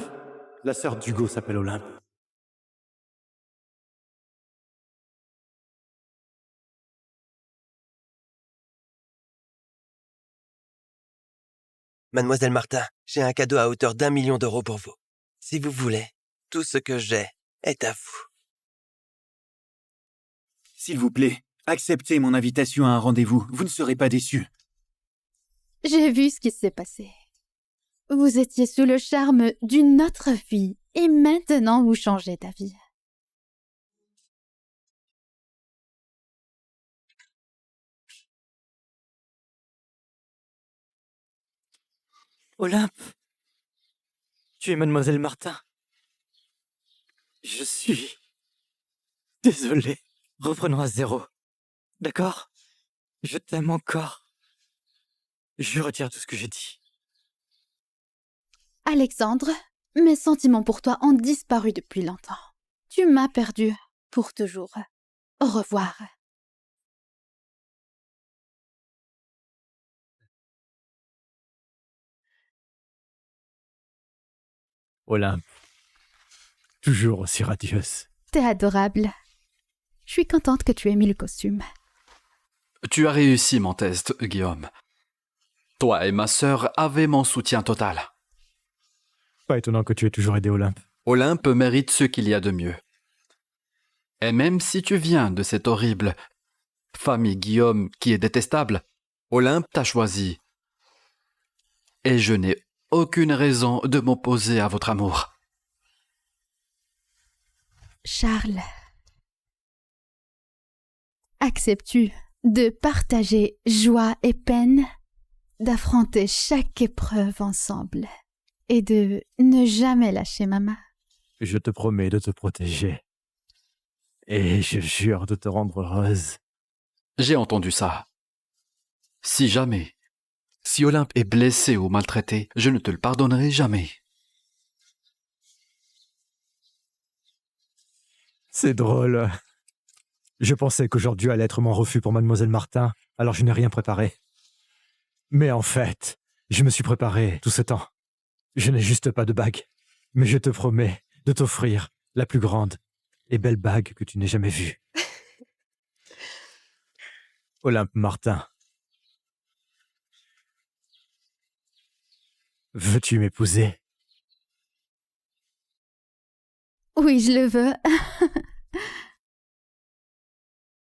La sœur d'Hugo s'appelle Olympe. Mademoiselle Martin, j'ai un cadeau à hauteur d'1 million d'euros pour vous. Si vous voulez, tout ce que j'ai est à vous. S'il vous plaît, acceptez mon invitation à un rendez-vous. Vous ne serez pas déçus. J'ai vu ce qui s'est passé. Vous étiez sous le charme d'une autre fille et maintenant vous changez d'avis. Olympe, tu es Mademoiselle Martin. Je suis désolé. Reprenons à zéro. D'accord? Je t'aime encore. Je retire tout ce que j'ai dit. Alexandre, mes sentiments pour toi ont disparu depuis longtemps. Tu m'as perdu pour toujours. Au revoir. Olympe, toujours aussi radieuse. T'es adorable. Je suis contente que tu aies mis le costume. Tu as réussi mon test, Guillaume. Toi et ma sœur avez mon soutien total. Pas étonnant que tu aies toujours aidé Olympe. Olympe mérite ce qu'il y a de mieux. Et même si tu viens de cette horrible famille Guillaume qui est détestable, Olympe t'a choisi. Et je n'ai aucune raison de m'opposer à votre amour. Charles, acceptes-tu de partager joie et peine, d'affronter chaque épreuve ensemble et de ne jamais lâcher ma main? Je te promets de te protéger. Et je jure de te rendre heureuse. J'ai entendu ça. Si Olympe est blessée ou maltraitée, je ne te le pardonnerai jamais. C'est drôle. Je pensais qu'aujourd'hui allait être mon refus pour Mademoiselle Martin, alors je n'ai rien préparé. Mais en fait, je me suis préparé tout ce temps. Je n'ai juste pas de bague. Mais je te promets de t'offrir la plus grande et belle bague que tu n'aies jamais vue. Olympe Martin. Veux-tu m'épouser? Oui, je le veux.